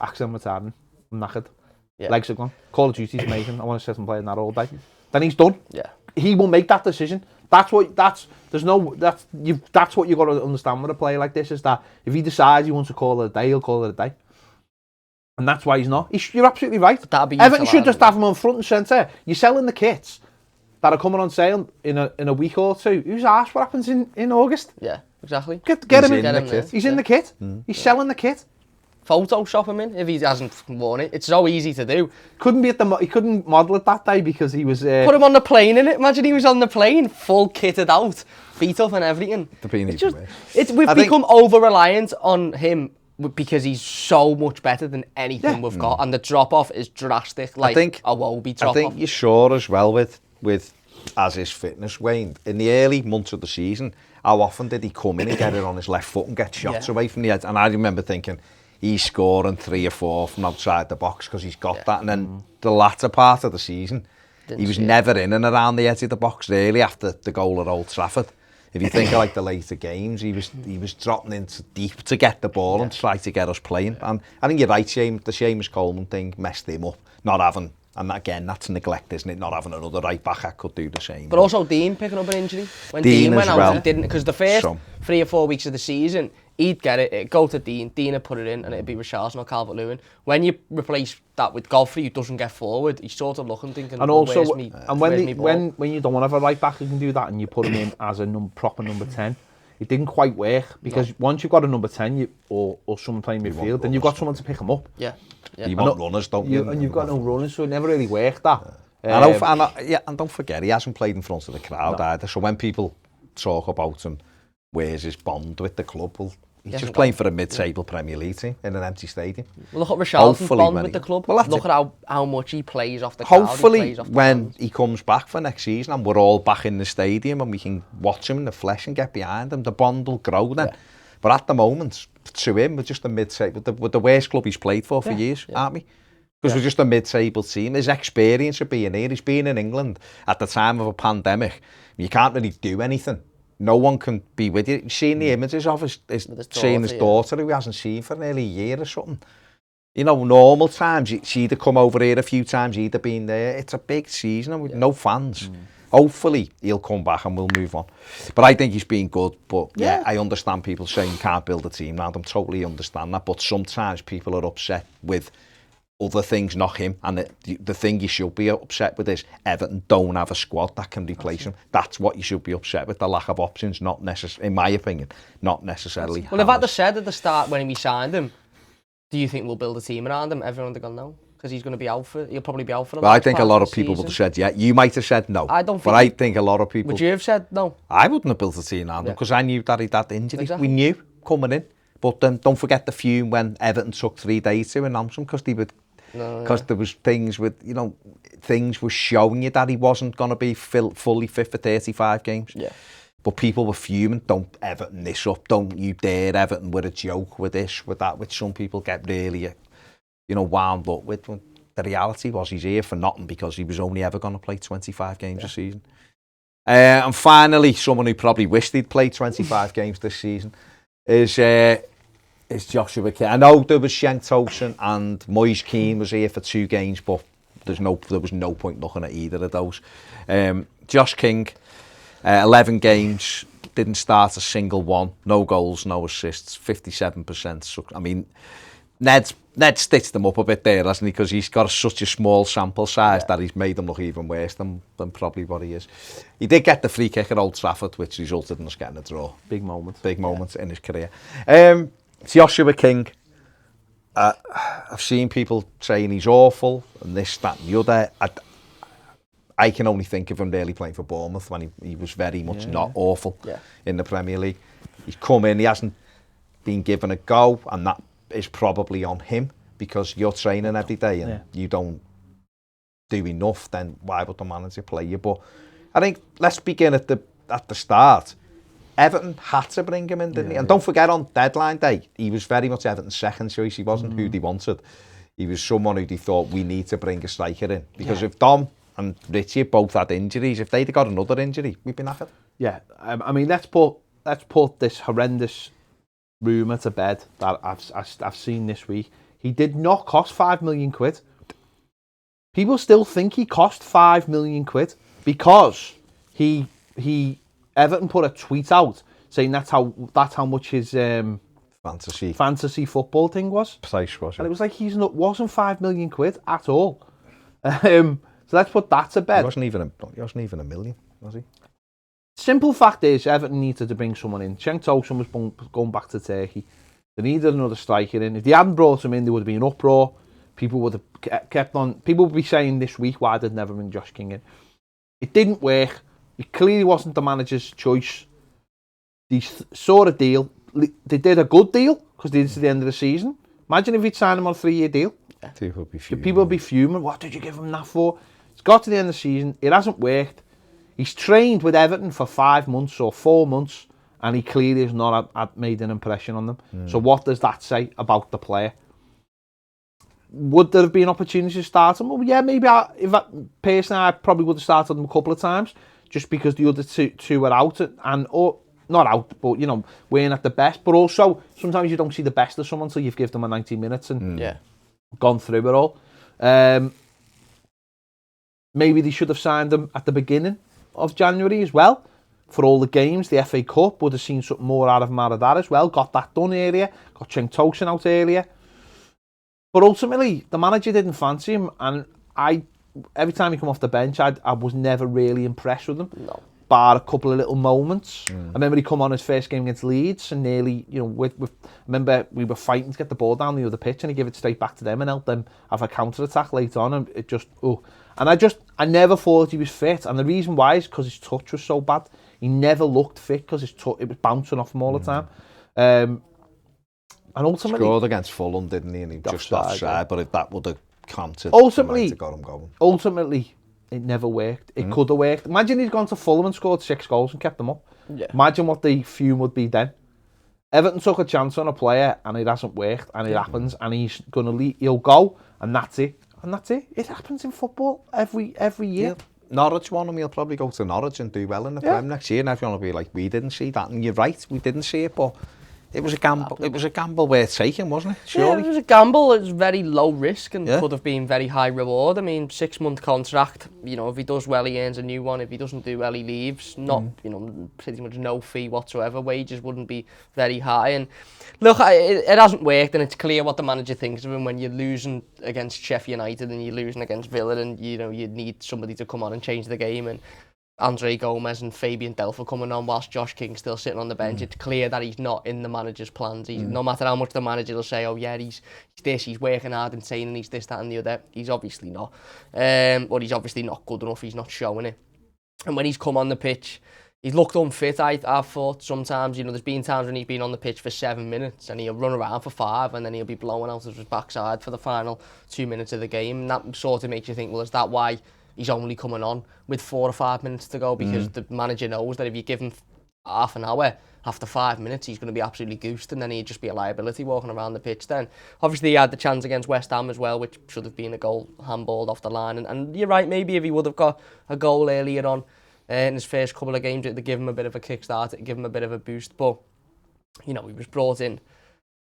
actually I'm retiring, I'm knackered. Yeah. Legs are gone. Call of Duty's amazing. I want to sit and play in that all day. Then he's done. Yeah. He will make that decision. That's what you've got to understand with a player like this, is that if he decides he wants to call it a day, he'll call it a day. And that's why he's not. You're absolutely right. Everton should just have him on front and centre. You're selling the kits that are coming on sale in a week or two. Who's asked what happens in August? Yeah, exactly. Get him in the kit. He's in the kit. He's selling the kit. Photoshop him in if he hasn't worn it. It's so easy to do. He couldn't model it that day because he was. Put him on the plane in it. Imagine he was on the plane, full kitted out, feet up and everything. We've become over reliant on him because he's so much better than anything we've got, and the drop off is drastic. Like a Wobie drop off. I think you saw as well with as his fitness waned in the early months of the season. How often did he come in and get it on his left foot and get shots away from the head? And I remember thinking, he's scoring 3 or 4 from outside the box because he's got that. And then the latter part of the season, he was never in and around the edge of the box really after the goal at Old Trafford. If you think of like the later games, he was dropping into deep to get the ball and try to get us playing. And I think you're right, the Seamus Coleman thing messed him up. Not having, and again, that's neglect, isn't it? Not having another right back that could do the same. But also Dean picking up an injury. When Dean went as out, well. he didn't, because the first 3 or 4 weeks of the season, he'd get it, it'd go to Dean would put it in, and it'd be Richarlison or Calvert-Lewin. When you replace that with Godfrey, who doesn't get forward, he's sort of looking, thinking, and also, when you don't want to have a right back who can do that, and you put him in as a proper number 10, it didn't quite work, because once you've got a number 10 or someone playing midfield, then you've got someone to pick him up. Yeah. You want runners, don't you? And you've got no runners, so it never really worked that. And don't forget, he hasn't played in front of the crowd either. So when people talk about him, where's his bond with the club? Well, he's just playing for a mid-table Premier League team in an empty stadium. Well, look at Richarlison's bond with the club. Well, look at how much he plays off the crowd. Hopefully, when he comes back for next season and we're all back in the stadium and we can watch him in the flesh and get behind him, the bond will grow then. Yeah. But at the moment, to him, we're just a mid-table. We're the worst club he's played for years, aren't we? Because we're just a mid-table team. His experience of being here, he's been in England at the time of a pandemic. You can't really do anything. No one can be with you. You've seen the images of seeing his daughter, who he hasn't seen for nearly a year or something. You know, normal times, she'd have come over here a few times, he'd have been there. It's a big season with no fans. Hopefully, he'll come back and we'll move on. But I think he's been good. But yeah, I understand people saying you can't build a team around him. Totally understand that. But sometimes people are upset with other things, not him. And the thing you should be upset with is Everton don't have a squad that can replace him. That's what you should be upset with, the lack of options, not necessarily, in my opinion, not necessarily. Well, if I'd have said at the start when we signed him, do you think we'll build a team around him? Everyone would have gone no. Because he's going to be out for, he'll probably be out for the Well, I think a lot of people would have said, yeah. You might have said no. I don't think. But I think a lot of people... Would you have said no? I wouldn't have built a team around him because I knew that he'd had injury. Exactly. We knew coming in. But don't forget the fume when Everton took 3 days to announce him because there was things with, you know, things were showing you that he wasn't going to be fully fit for 35 games. Yeah. But people were fuming, don't Everton this up, don't you dare Everton with a joke, with this, with that, which some people get really... wound up with. The reality was he's here for nothing because he was only ever going to play 25 games a season. And finally, someone who probably wished he'd played 25 games this season is Joshua King. I know there was Shank Tosin and Moise Keane was here for 2 games, but there was no point looking at either of those. Josh King, 11 games, didn't start a single one, no goals, no assists, 57%. I mean, Ned stitched them up a bit there, hasn't he? Because he's got such a small sample size that he's made them look even worse than probably what he is. He did get the free kick at Old Trafford, which resulted in us getting a draw. Big moment in his career. Joshua King, I've seen people saying he's awful and this, that and the other. I can only think of him really playing for Bournemouth when he was very much not awful in the Premier League. He's come in, he hasn't been given a go, and that is probably on him because you're training every day and you don't do enough, then why would the manager play you? But I think let's begin at the start. Everton had to bring him in, didn't he? And don't forget, on deadline day, he was very much Everton's second choice. He wasn't who they wanted. He was someone who they thought, we need to bring a striker in. Because if Dom and Richie both had injuries, if they'd have got another injury, we'd be knackered. Yeah, I mean, let's put this horrendous rumour to bed that I've seen this week. He did not cost £5 million. People still think he cost £5 million because Everton put a tweet out saying that's how much his fantasy football thing was. Price was. And it was like wasn't £5 million at all. So let's put that to bed. He wasn't even a million, was he? Simple fact is, Everton needed to bring someone in. Cenk Tosun was going back to Turkey. They needed another striker in. If they hadn't brought him in, there would have been an uproar. People would have kept on. People would be saying this week, why did never bring Josh King in? It didn't work. It clearly wasn't the manager's choice. They saw a deal. They did a good deal because they did it to the end of the season. Imagine if he'd signed him on a 3-year deal. People would be fuming. What did you give him that for? It's got to the end of the season. It hasn't worked. He's trained with Everton for 5 months or 4 months, and he clearly has not made an impression on them. So what does that say about the player? Would there have been opportunities to start him? Well, yeah, maybe. Personally, I probably would have started him a couple of times just because the other two are out or not out, but weren't at the best. But also sometimes you don't see the best of someone until you've given them a 90 minutes and gone through it all. Maybe they should have signed them at the beginning of January as well for all the games. The FA Cup would have seen something more out of him out of that as well. Got that done earlier. Got Cenk Tosun out earlier. But ultimately, the manager didn't fancy him, and every time he come off the bench, I was never really impressed with him. No. Bar a couple of little moments. I remember he come on his first game against Leeds and nearly, I remember we were fighting to get the ball down the other pitch and he gave it straight back to them and helped them have a counter-attack later on, and it just, And I never thought he was fit, and the reason why is because his touch was so bad. He never looked fit because it was bouncing off him all the time. And ultimately scored against Fulham, didn't he? And he just offside, but if that would have counted, ultimately, got him going. Ultimately, it never worked. It could have worked. Imagine he'd gone to Fulham and scored 6 goals and kept them up. Yeah. Imagine what the fume would be then. Everton took a chance on a player and it hasn't worked, and it happens, and he's gonna leave. He'll go, and that's it. And that's it. It happens in football every year. Yeah. Norwich won him. He'll probably go to Norwich and do well in the Prem next year, and everyone will be like, "We didn't see that." And you're right, we didn't see it, but it was a gamble. It was a gamble worth taking, wasn't it? Surely. Yeah, it was a gamble. It was very low risk and could have been very high reward. I mean, 6-month contract. If he does well, he earns a new one. If he doesn't do well, he leaves. Not, pretty much no fee whatsoever. Wages wouldn't be very high. And look, it hasn't worked, and it's clear what the manager thinks of him when you're losing against Sheffield United and you're losing against Villa, and you need somebody to come on and change the game. And Andre Gomez and Fabian Delph coming on whilst Josh King's still sitting on the bench. It's clear that he's not in the manager's plans. No matter how much the manager will say, oh yeah, he's this, he's working hard and saying he's this, that and the other, he's obviously not. Or he's obviously not good enough, he's not showing it. And when he's come on the pitch, he's looked unfit, I've thought sometimes. There's been times when he's been on the pitch for 7 minutes and he'll run around for 5 and then he'll be blowing out of his backside for the final 2 minutes of the game. And that sort of makes you think, well, is that why he's only coming on with 4 or 5 minutes to go? Because the manager knows that if you give him half an hour, after 5 minutes, he's going to be absolutely goosed, and then he'd just be a liability walking around the pitch then. Obviously, he had the chance against West Ham as well, which should have been a goal handballed off the line. And you're right, maybe if he would have got a goal earlier on in his first couple of games, it'd give him a bit of a kickstart, it'd give him a bit of a boost. But, he was brought in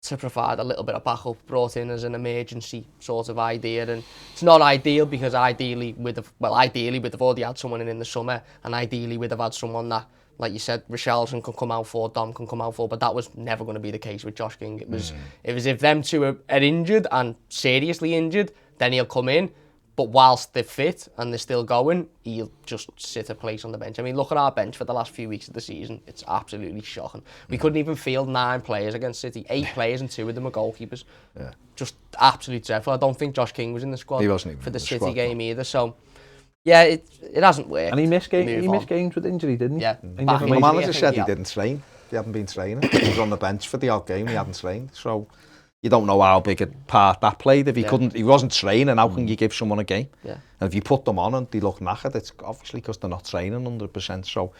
to provide a little bit of backup, brought in as an emergency sort of idea, and it's not ideal because ideally we'd have already had someone in the summer, and ideally we'd have had someone that, like you said, Richarlison can come out for, Dom can come out for, but that was never going to be the case with Josh King. It was if them two are injured and seriously injured, then he'll come in. But whilst they're fit and they're still going, he'll just sit a place on the bench. I mean, look at our bench for the last few weeks of the season. It's absolutely shocking. We couldn't even field 9 players against City. 8 players and 2 of them are goalkeepers. Yeah. Just absolutely dreadful. I don't think Josh King was in the squad for the City game either. So, yeah, it hasn't worked. And he missed games with injury, didn't he? Yeah. The manager said he didn't train. He hadn't been training. He was on the bench for the odd game. He hadn't trained. So you don't know how big a part that played. If he wasn't training, how can you give someone a game? Yeah. And if you put them on and they look knackered, it's obviously because they're not training 100%. So,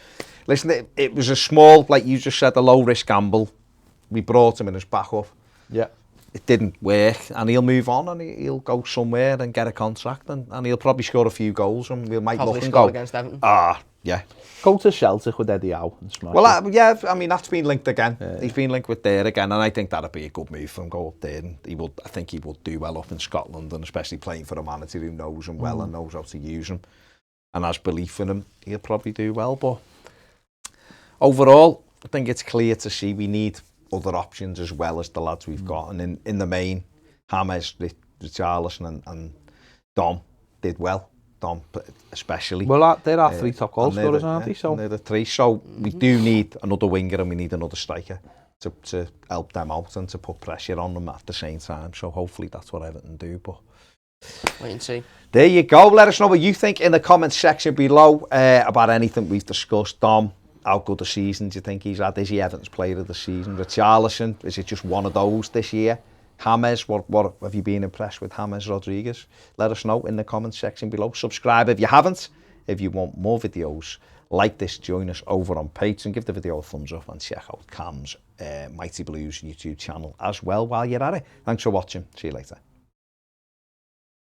listen, it was a small, like you just said, a low-risk gamble. We brought him in as backup. Yeah. It didn't work, and he'll move on and he'll go somewhere and get a contract, and he'll probably score a few goals, and we might probably look and go against Everton. Yeah. Go to Celtic with Eddie Howe and smash. Well, I mean, that's been linked again. Yeah. He's been linked with there again, and I think that'd be a good move for him. Go up there, and I think he would do well up in Scotland, and especially playing for a manager who knows him well and knows how to use him, and has belief in him. He'll probably do well. But overall, I think it's clear to see we need other options as well as the lads we've got, and in the main, James, Richarlison and Dom did well. Dom especially. Well, they're our 3 top goal scorers, aren't they? So they're the 3. So we do need another winger and we need another striker to help them out and to put pressure on them at the same time. So hopefully that's what Everton do. But wait and see. There you go. Let us know what you think in the comments section below about anything we've discussed. Dom, how good a season do you think he's had? Is he Everton's player of the season? Richarlison, is it just one of those this year? James, what have you been impressed with James Rodriguez? Let us know in the comments section below. Subscribe if you haven't. If you want more videos like this, join us over on Patreon. Give the video a thumbs up and check out Cam's Mighty Blues YouTube channel as well while you're at it. Thanks for watching. See you later.